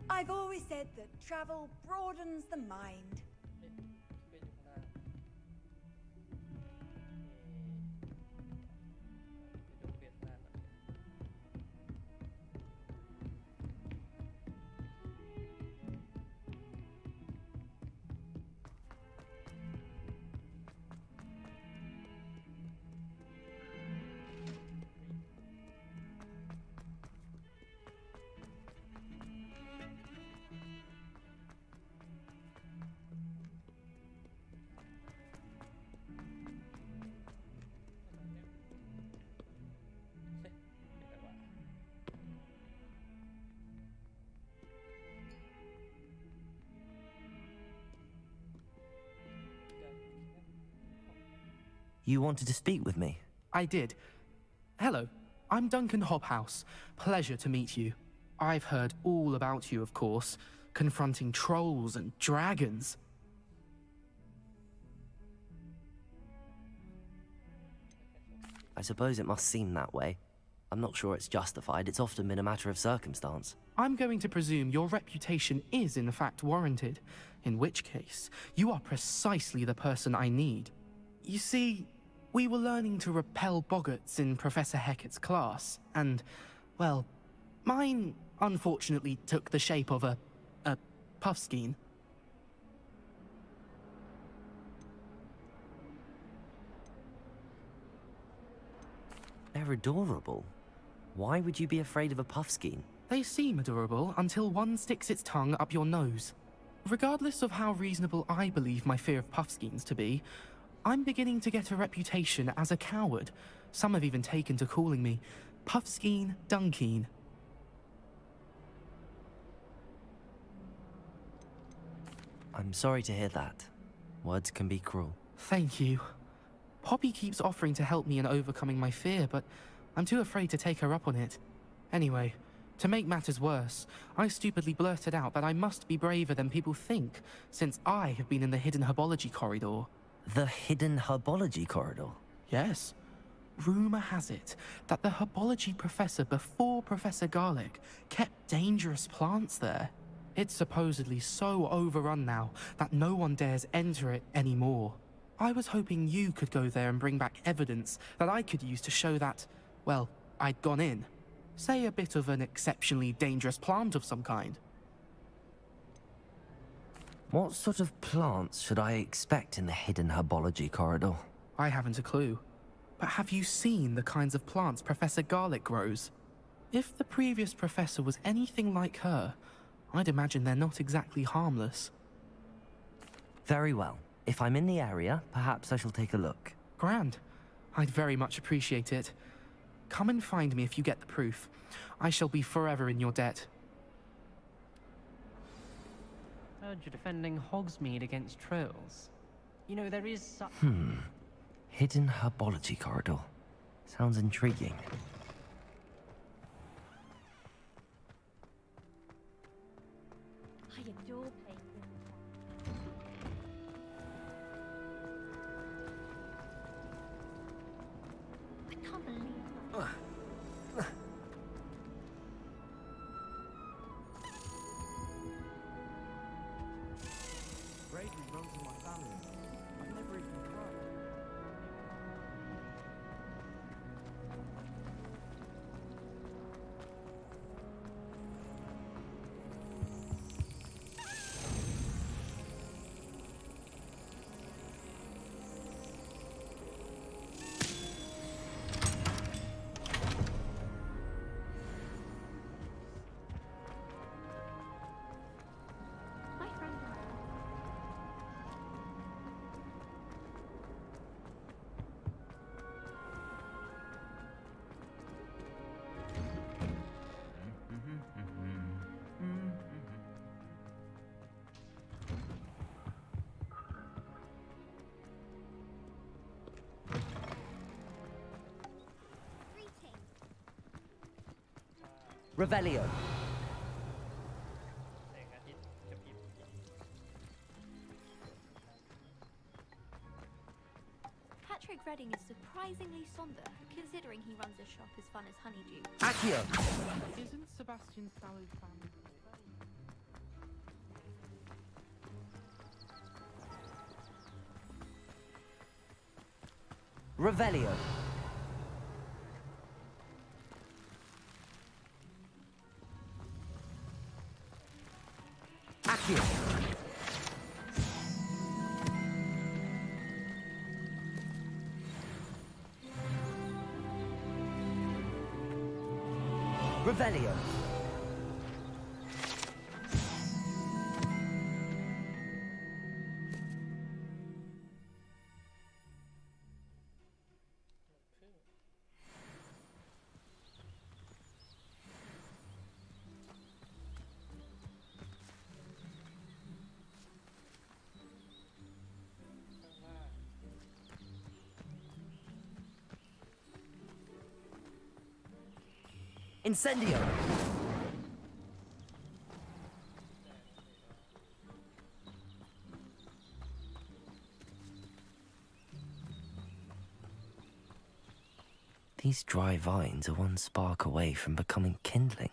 I've always said that travel broadens the mind. You wanted to speak with me? I did. Hello, I'm Duncan Hobhouse. Pleasure to meet you. I've heard all about you, of course, confronting trolls and dragons. I suppose it must seem that way. I'm not sure it's justified. It's often been a matter of circumstance. I'm going to presume your reputation is in fact warranted, in which case, you are precisely the person I need. You see, we were learning to repel boggarts in Professor Hecat's class, and, well, mine unfortunately took the shape of a puffskein. They're adorable. Why would you be afraid of a puffskein? They seem adorable until one sticks its tongue up your nose. Regardless of how reasonable I believe my fear of puffskeins to be, I'm beginning to get a reputation as a coward. Some have even taken to calling me Puffskein Dunkeen. I'm sorry to hear that. Words can be cruel. Thank you. Poppy keeps offering to help me in overcoming my fear, but I'm too afraid to take her up on it. Anyway, to make matters worse, I stupidly blurted out that I must be braver than people think, since I have been in the hidden herbology corridor. The hidden herbology corridor? Yes. Rumor has it that the herbology professor before Professor Garlic kept dangerous plants there. It's supposedly so overrun now that no one dares enter it anymore. I was hoping you could go there and bring back evidence that I could use to show that, well, I'd gone in. Say a bit of an exceptionally dangerous plant of some kind. What sort of plants should I expect in the hidden herbology corridor? I haven't a clue. But have you seen the kinds of plants Professor Garlic grows? If the previous professor was anything like her, I'd imagine they're not exactly harmless. Very well. If I'm in the area, perhaps I shall take a look. Grand. I'd very much appreciate it. Come and find me if you get the proof. I shall be forever in your debt. Heard you're defending Hogsmeade against trolls. You know, there is such... Hidden herbology corridor. Sounds intriguing. I adore playing I can't believe that. Braden runs in my family. I've never even tried. My friend Revelio. Patrick Redding is surprisingly somber, considering he runs a shop as fun as Honeydew. Accio! Isn't Sebastian Sally's family? Revelio. Accio. Revelio. Incendio. These dry vines are one spark away from becoming kindling.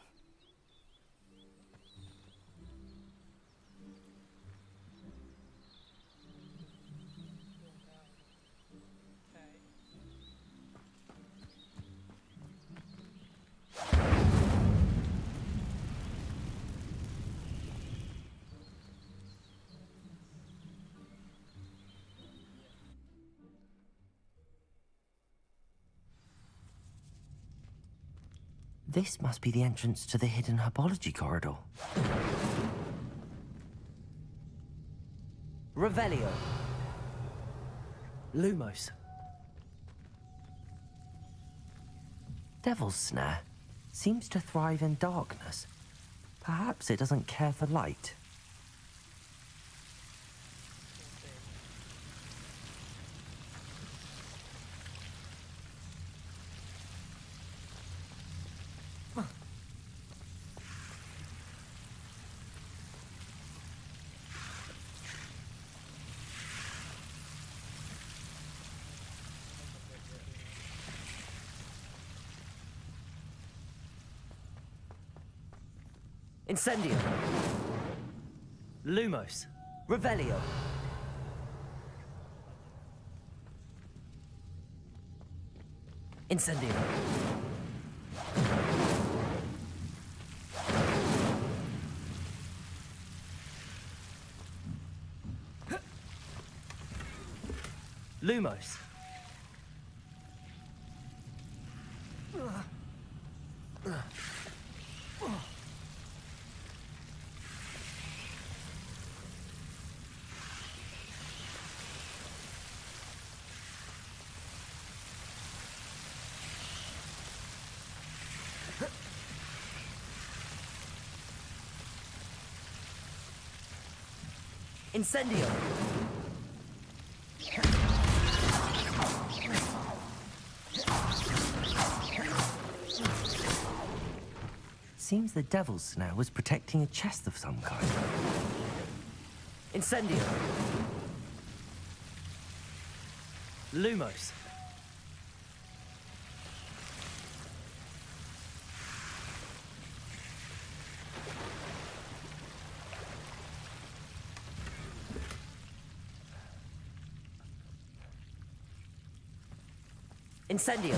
This must be the entrance to the hidden herbology corridor. Revelio. Lumos. Devil's Snare seems to thrive in darkness. Perhaps it doesn't care for light. Incendio. Lumos. Revelio. Incendio. Lumos. Incendio. Seems the Devil's Snare was protecting a chest of some kind. Incendio. Lumos. Incendio.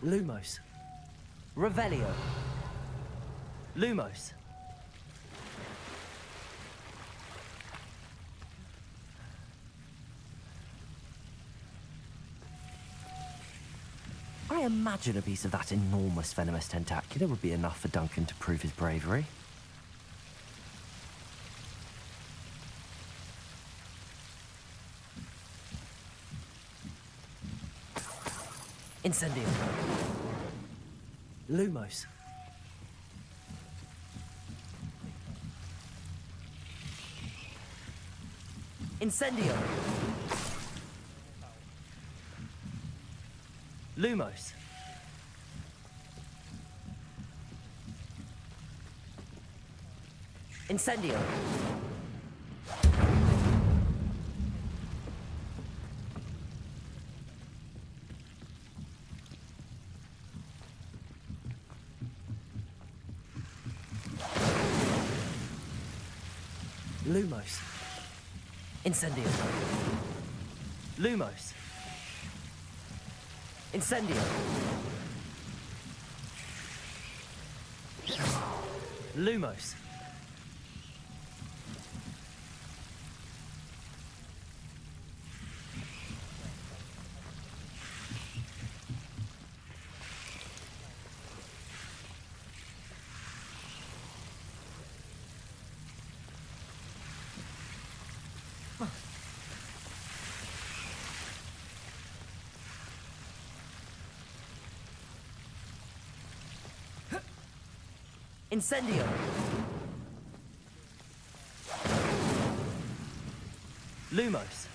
Lumos. Revelio. Lumos. I imagine a piece of that enormous venomous tentacular would be enough for Duncan to prove his bravery. Incendio. Lumos. Incendio. Lumos. Incendio. Lumos. Incendio. Lumos. Incendio. Lumos. Incendio. Lumos.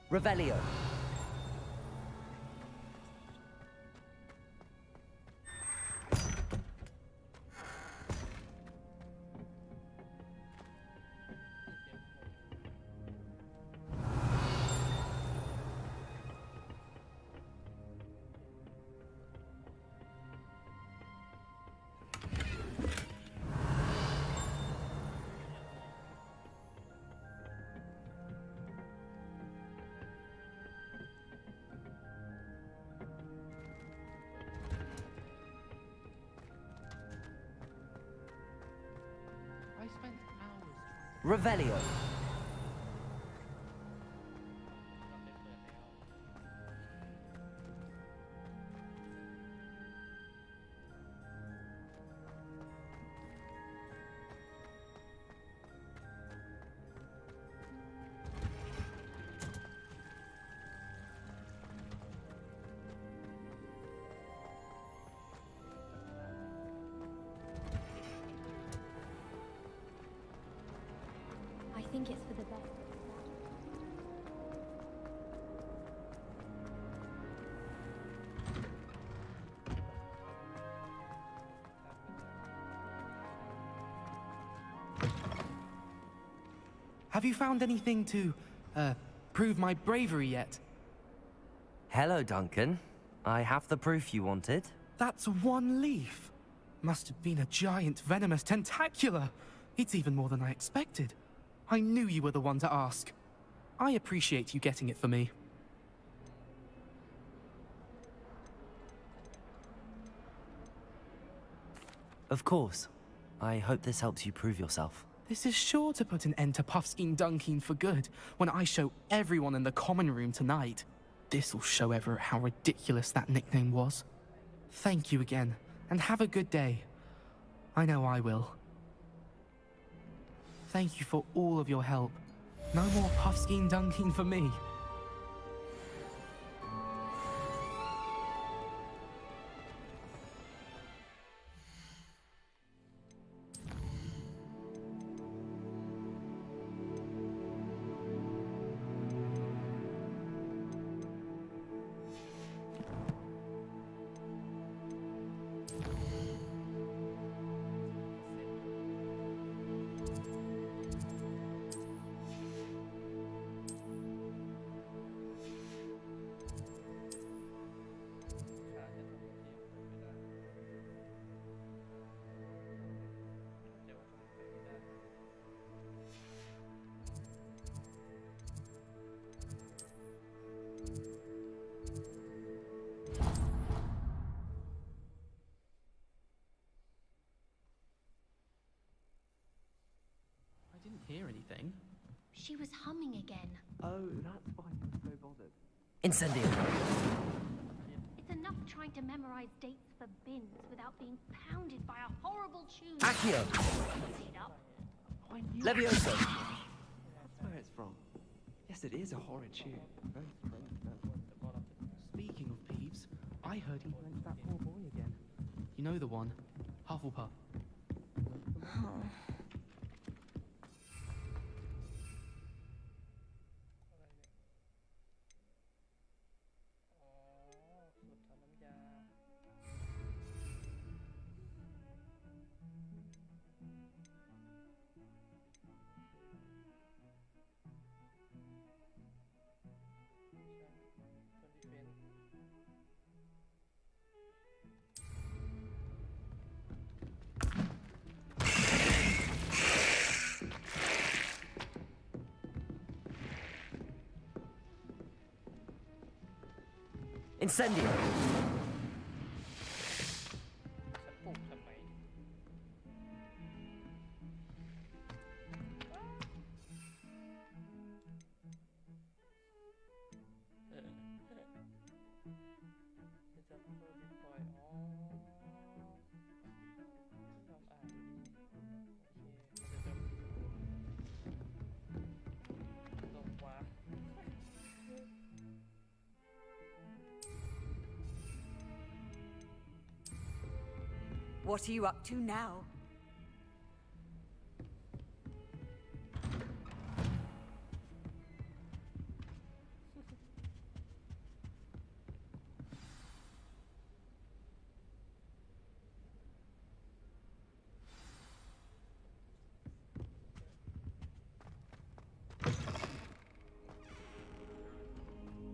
Revelio. Revelio. think it's for the best. Have you found anything to, prove my bravery yet? Hello, Duncan. I have the proof you wanted. That's one leaf. Must have been a giant venomous tentacula. It's even more than I expected. I knew you were the one to ask. I appreciate you getting it for me. Of course. I hope this helps you prove yourself. This is sure to put an end to Puffskein Dunkeen for good when I show everyone in the common room tonight. This'll show Everett how ridiculous that nickname was. Thank you again, and have a good day. I know I will. Thank you for all of your help. No more Puffskein Dunkeen for me. I didn't hear anything. She was humming again. Oh, that's why you were so bothered. Incendio! It's enough trying to memorize dates for bins without being pounded by a horrible tune. Accio! Made up. Levioso! That's where it's from. Yes, it is a horrid tune. Very strange. Speaking of Peeves, I heard he went that poor boy again. You know the one, Hufflepuff. Incendio! ปลูกทำไมจะจับโปรดิปล่อยอ๋อลองอ่านดูดิโอเคมันจะจบลงวะ What are you up to now?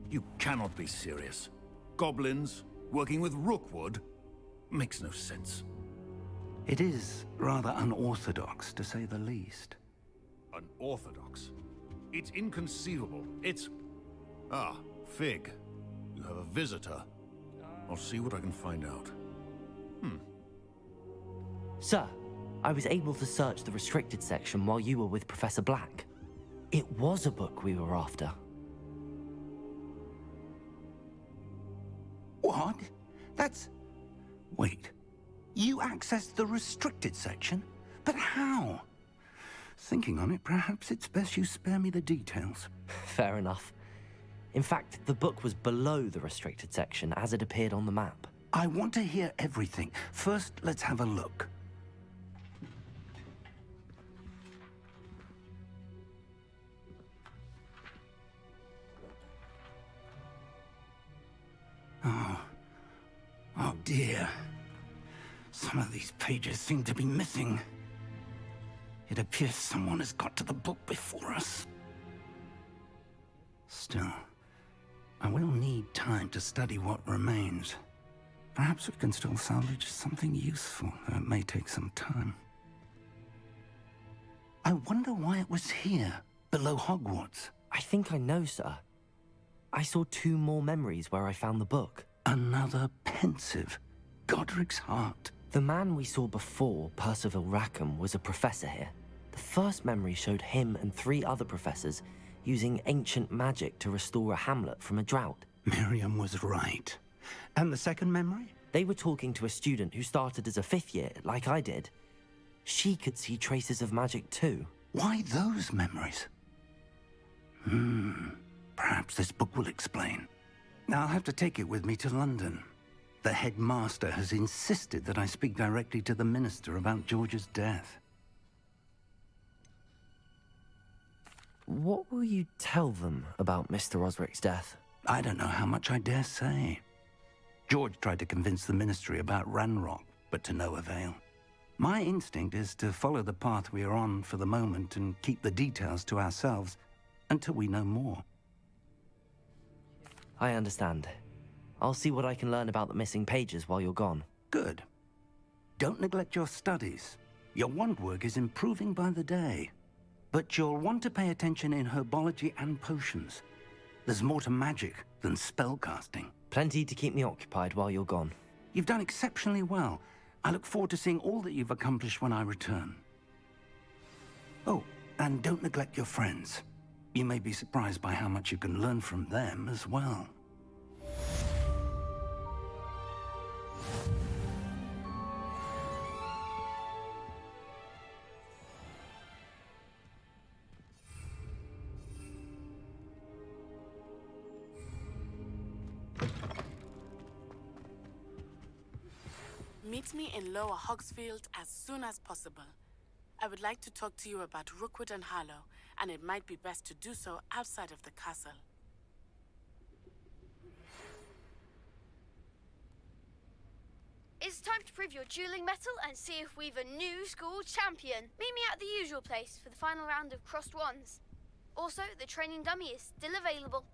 You cannot be serious. Goblins working with Rookwood? Makes no sense. It is rather unorthodox, to say the least. Unorthodox? It's inconceivable. It's... Ah, Fig. You have a visitor. I'll see what I can find out. Sir, I was able to search the restricted section while you were with Professor Black. It was a book we were after. What? That's... Wait. You accessed the restricted section? But how? Thinking on it, perhaps it's best you spare me the details. Fair enough. In fact, the book was below the restricted section as it appeared on the map. I want to hear everything. First, let's have a look. dear. Some of these pages seem to be missing. It appears someone has got to the book before us. Still, I will need time to study what remains. Perhaps we can still salvage something useful, though it may take some time. I wonder why it was here, below Hogwarts. I think I know, sir. I saw 2 more memories where I found the book. Another pensive, Godric's heart. The man we saw before, Percival Rackham, was a professor here. The first memory showed him and 3 other professors using ancient magic to restore a hamlet from a drought. Miriam was right. And the second memory? They were talking to a student who started as a 5th year, like I did. She could see traces of magic too. Why those memories? Perhaps this book will explain. I'll have to take it with me to London. The headmaster has insisted that I speak directly to the minister about George's death. What will you tell them about Mr. Osric's death? I don't know how much I dare say. George tried to convince the ministry about Ranrock, but to no avail. My instinct is to follow the path we are on for the moment and keep the details to ourselves until we know more. I understand. I'll see what I can learn about the missing pages while you're gone. Good. Don't neglect your studies. Your wand work is improving by the day. But you'll want to pay attention in herbology and potions. There's more to magic than spellcasting. Plenty to keep me occupied while you're gone. You've done exceptionally well. I look forward to seeing all that you've accomplished when I return. Oh, and don't neglect your friends. You may be surprised by how much you can learn from them as well. Meet me in Lower Hogsfield as soon as possible. I would like to talk to you about Rookwood and Harlow, and it might be best to do so outside of the castle. It's time to prove your dueling mettle and see if we've a new school champion. Meet me at the usual place for the final round of crossed wands. Also, the training dummy is still available.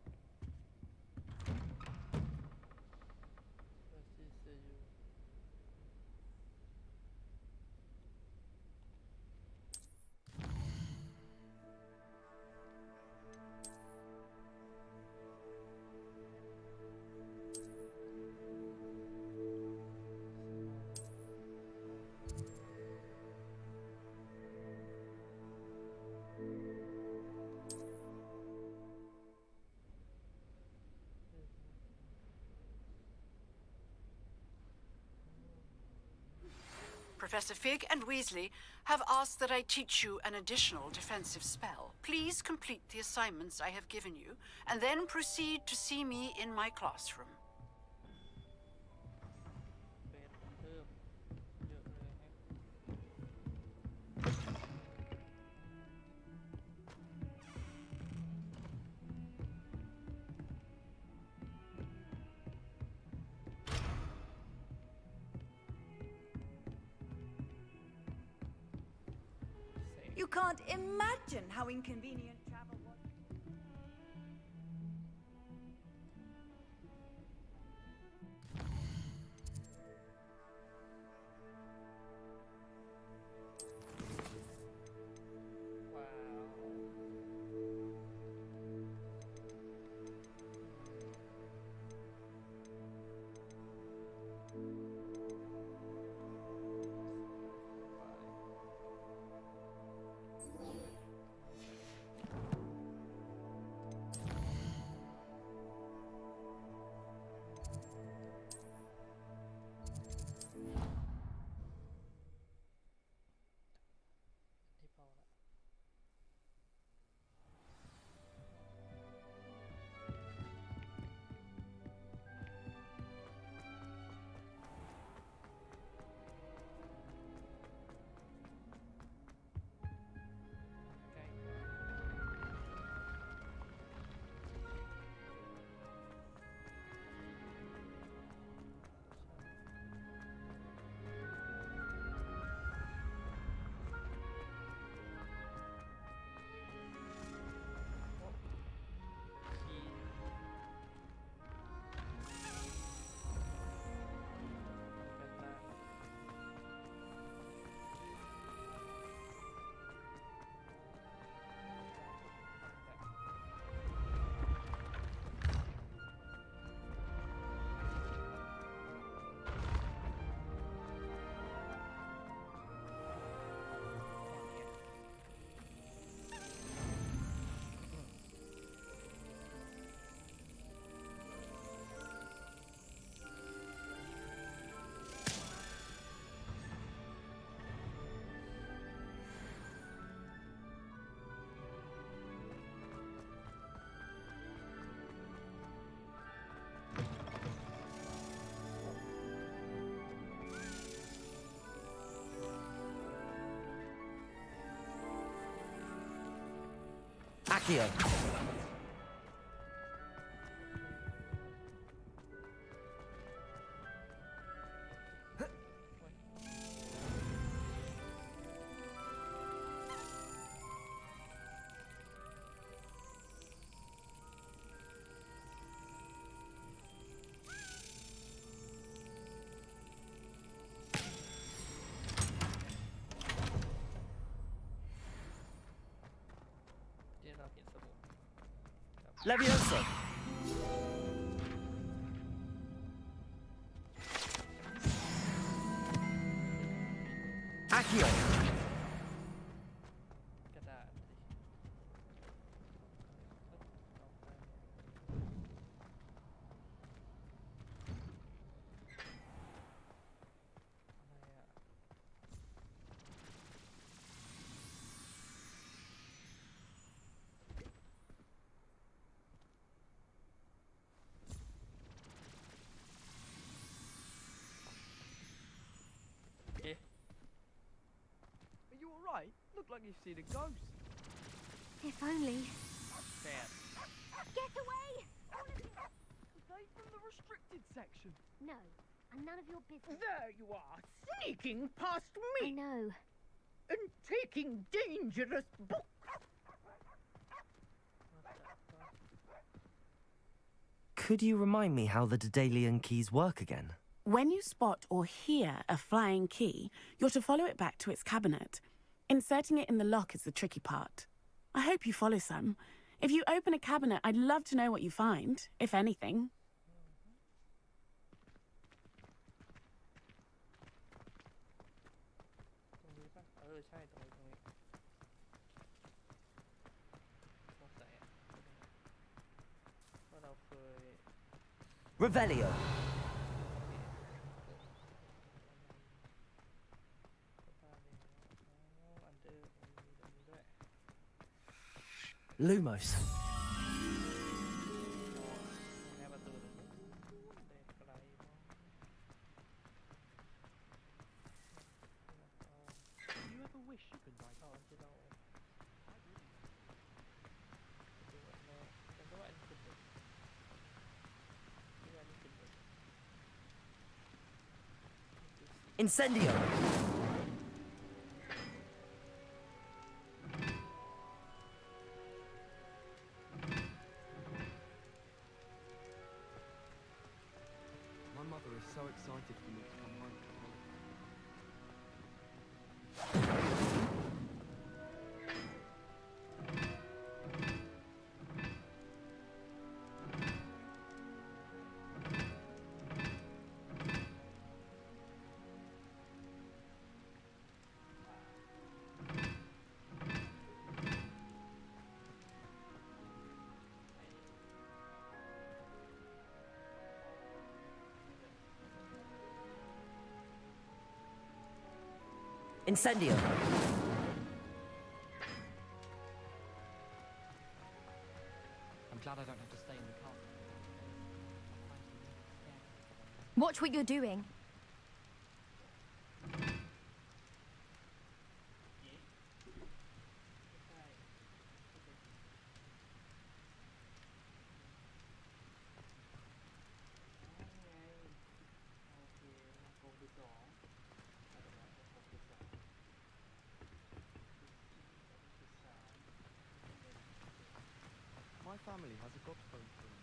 Professor Fig and Weasley have asked that I teach you an additional defensive spell. Please complete the assignments I have given you, and then proceed to see me in my classroom. You can't imagine how inconvenient travel was. Accio. Leviosa. Accio. กระดาษดิอะไรอ่ะ Are you alright? Look like you've seen a ghost. If only. Bad. Get away! All of you! Are they from the restricted section? No, and none of your business. There you are, sneaking past I me know. and taking dangerous books. Could you remind me how the Daedalian keys work again? When you spot or hear a flying key, you're to follow it back to its cabinet. Inserting it in the lock is the tricky part. I hope you follow some. If you open a cabinet, I'd love to know what you find, if anything. ตรงนี้ป่ะใช่ตรงนี้สงสัยว่าเราเคย Revelio. Lumos. แค่ประตูตรงนู้นเดินไกลมาก Do you ever wish you could write ที่เราดูว่าจำได้ว่าอันนี้คือเด็กที่ว่านี่คือเด็ก Incendio. My mother is so excited for me to come home. Incendio. I'm glad I don't have to stay in the car. Watch what you're doing. My family has a gobstone thing.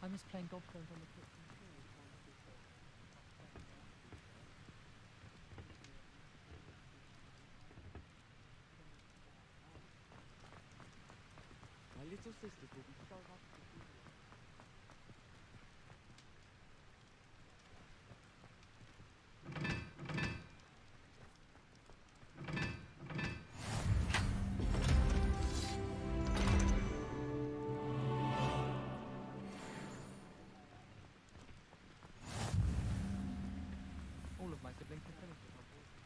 I miss playing gobstones on the kitchen floor. My little sisters will be so happy to see you. All of my siblings have finished at Hogwarts.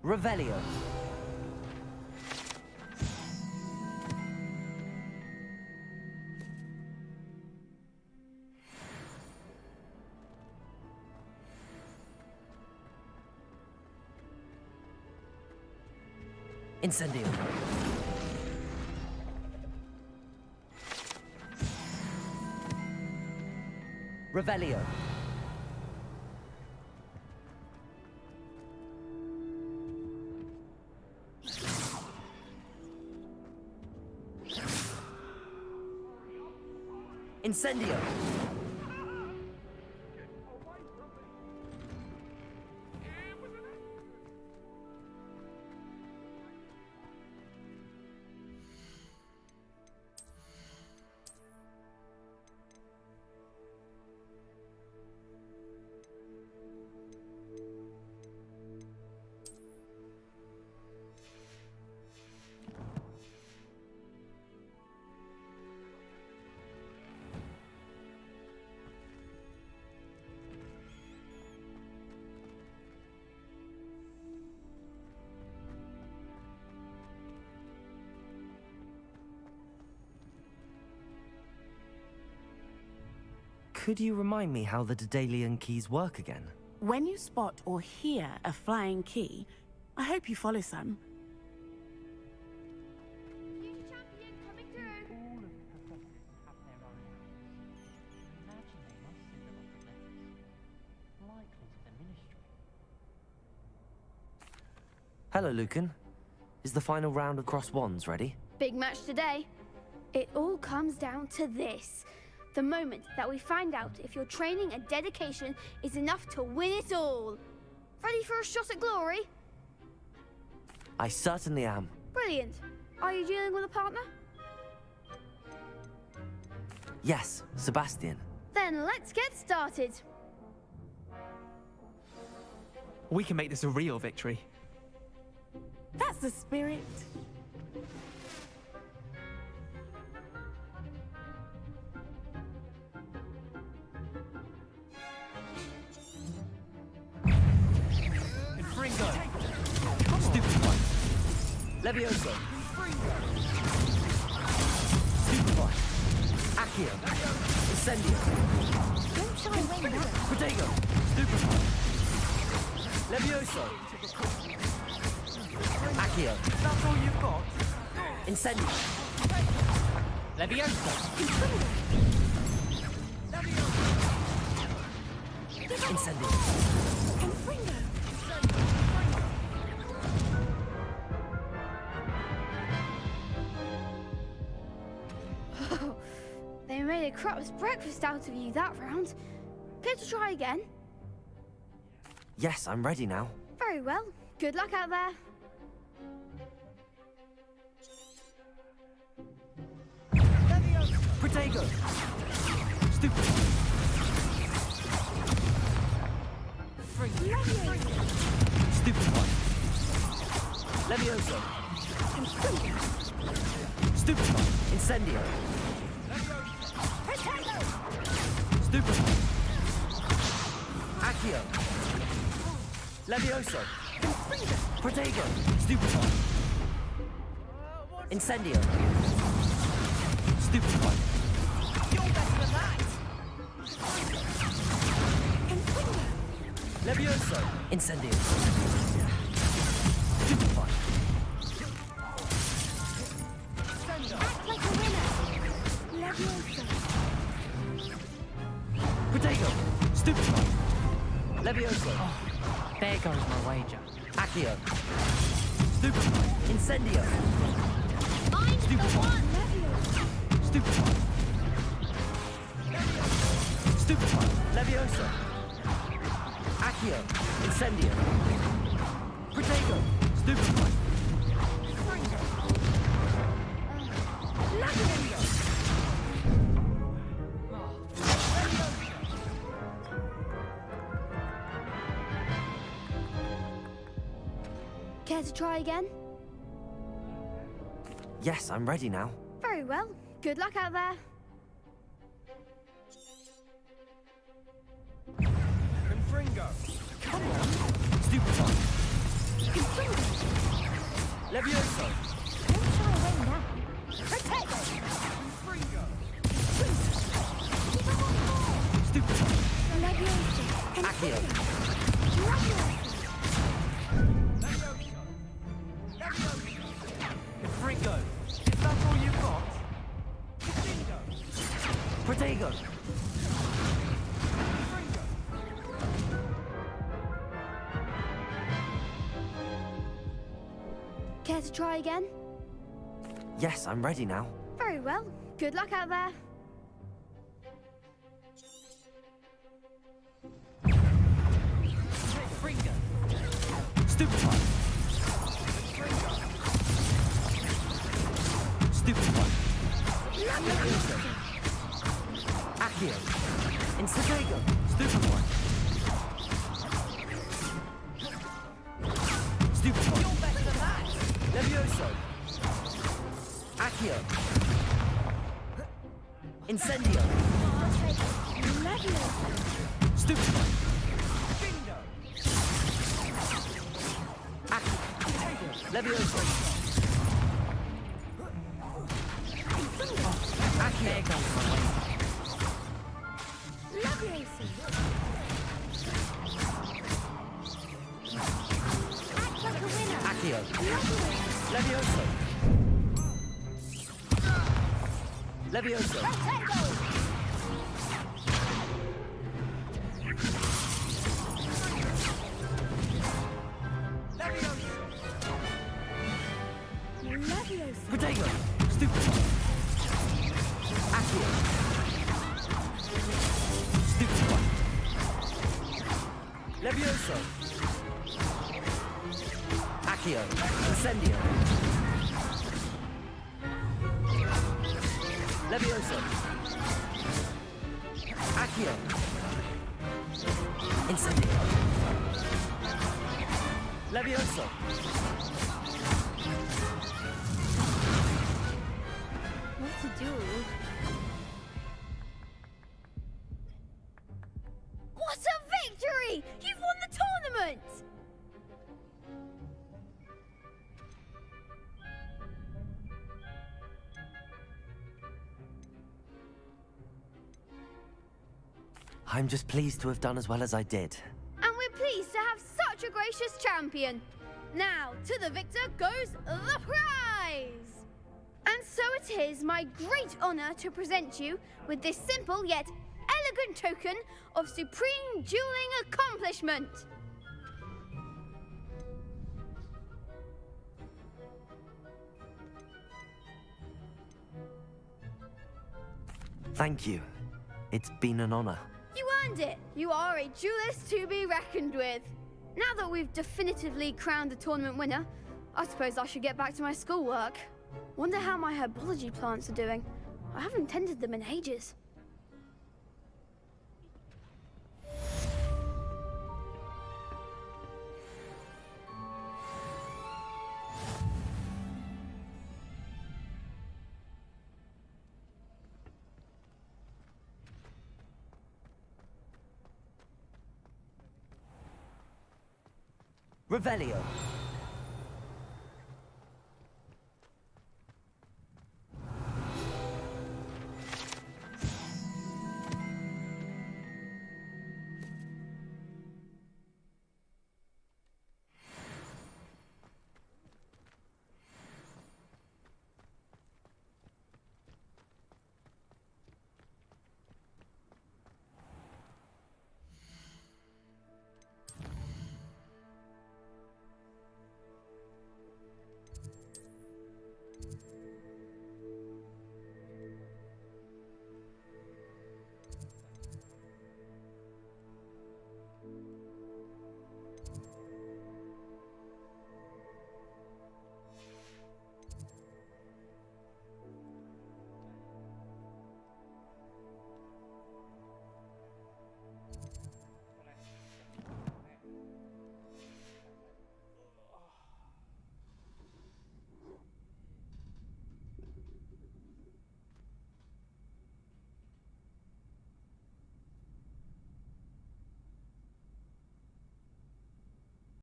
Revelio. Incendio. Revelio. Incendio. Could you remind me how the Daedalian keys work again? When you spot or hear a flying key, I hope you follow some. Hello, Lucan. Is the final round of Cross Wands ready? Big match today. It all comes down to this. The moment that we find out if your training and dedication is enough to win it all. Ready for a shot at glory? I certainly am. Brilliant. Are you dealing with a partner? Yes, Sebastian. Then let's get started. We can make this a real victory. That's the spirit. Fringo. Stupid one. Levioso. Stupid one. Accio. Incendio. Don't shy away now. Protego. Stupid one. Levioso. Accio. That's all you've got? Incendio. Levioso. Incendio. They made a crap's breakfast out of you that round. Care to try again? Yes, I'm ready now. Very well. Good luck out there. Protego. Stupid. Stupid one. Levioso. Stupid one. Incendio. Stupid one. Accio. Levioso. Protego. Stupid one. Incendio. Stupid one. You're better than that! Levioso. Incendio. Stupid one. Act like a winner. Levioso. Protego. Stupid one. Levioso. There goes my wager. Accio. Stupid one. Incendio. Mind Stupid the one. Stupid one. Stupid one. Levioso. Accio. Incendio. Protego. Stupid one. Levioso. Care to try again? Yes, I'm ready now. Very well. Good luck out there. Confringo. Come on. Stupid one. Levioso! Don't shy away now. Protect! Stupid! Levioso! Accio! Fringo! Is that all you've got? Protego! Care to try again? Yes, I'm ready now. Very well. Good luck out there. Fringo! Stupid one! Stupid one! Accio! Instaego! Stupid one! Stupid one! You're better than that! Levioso! Accio! Incendio! Stupid one! Accio! Levioso! Accio! Accio! Levioso! Levioso! Protego! Stupid! Accio! Stupid one! Levioso! Accio! Incendio! Levioso! Accio! Incendio! Levioso! What to do? What a victory! You've won the tournament! I'm just pleased to have done as well as I did. And we're pleased to have such a gracious champion. Now, to the victor goes the prize! And so it is my great honor to present you with this simple yet elegant token of supreme dueling accomplishment. Thank you. It's been an honor. You earned it. You are a duelist to be reckoned with. Now that we've definitively crowned the tournament winner, I suppose I should get back to my schoolwork. Wonder how my herbology plants are doing. I haven't tended them in ages. Revelio.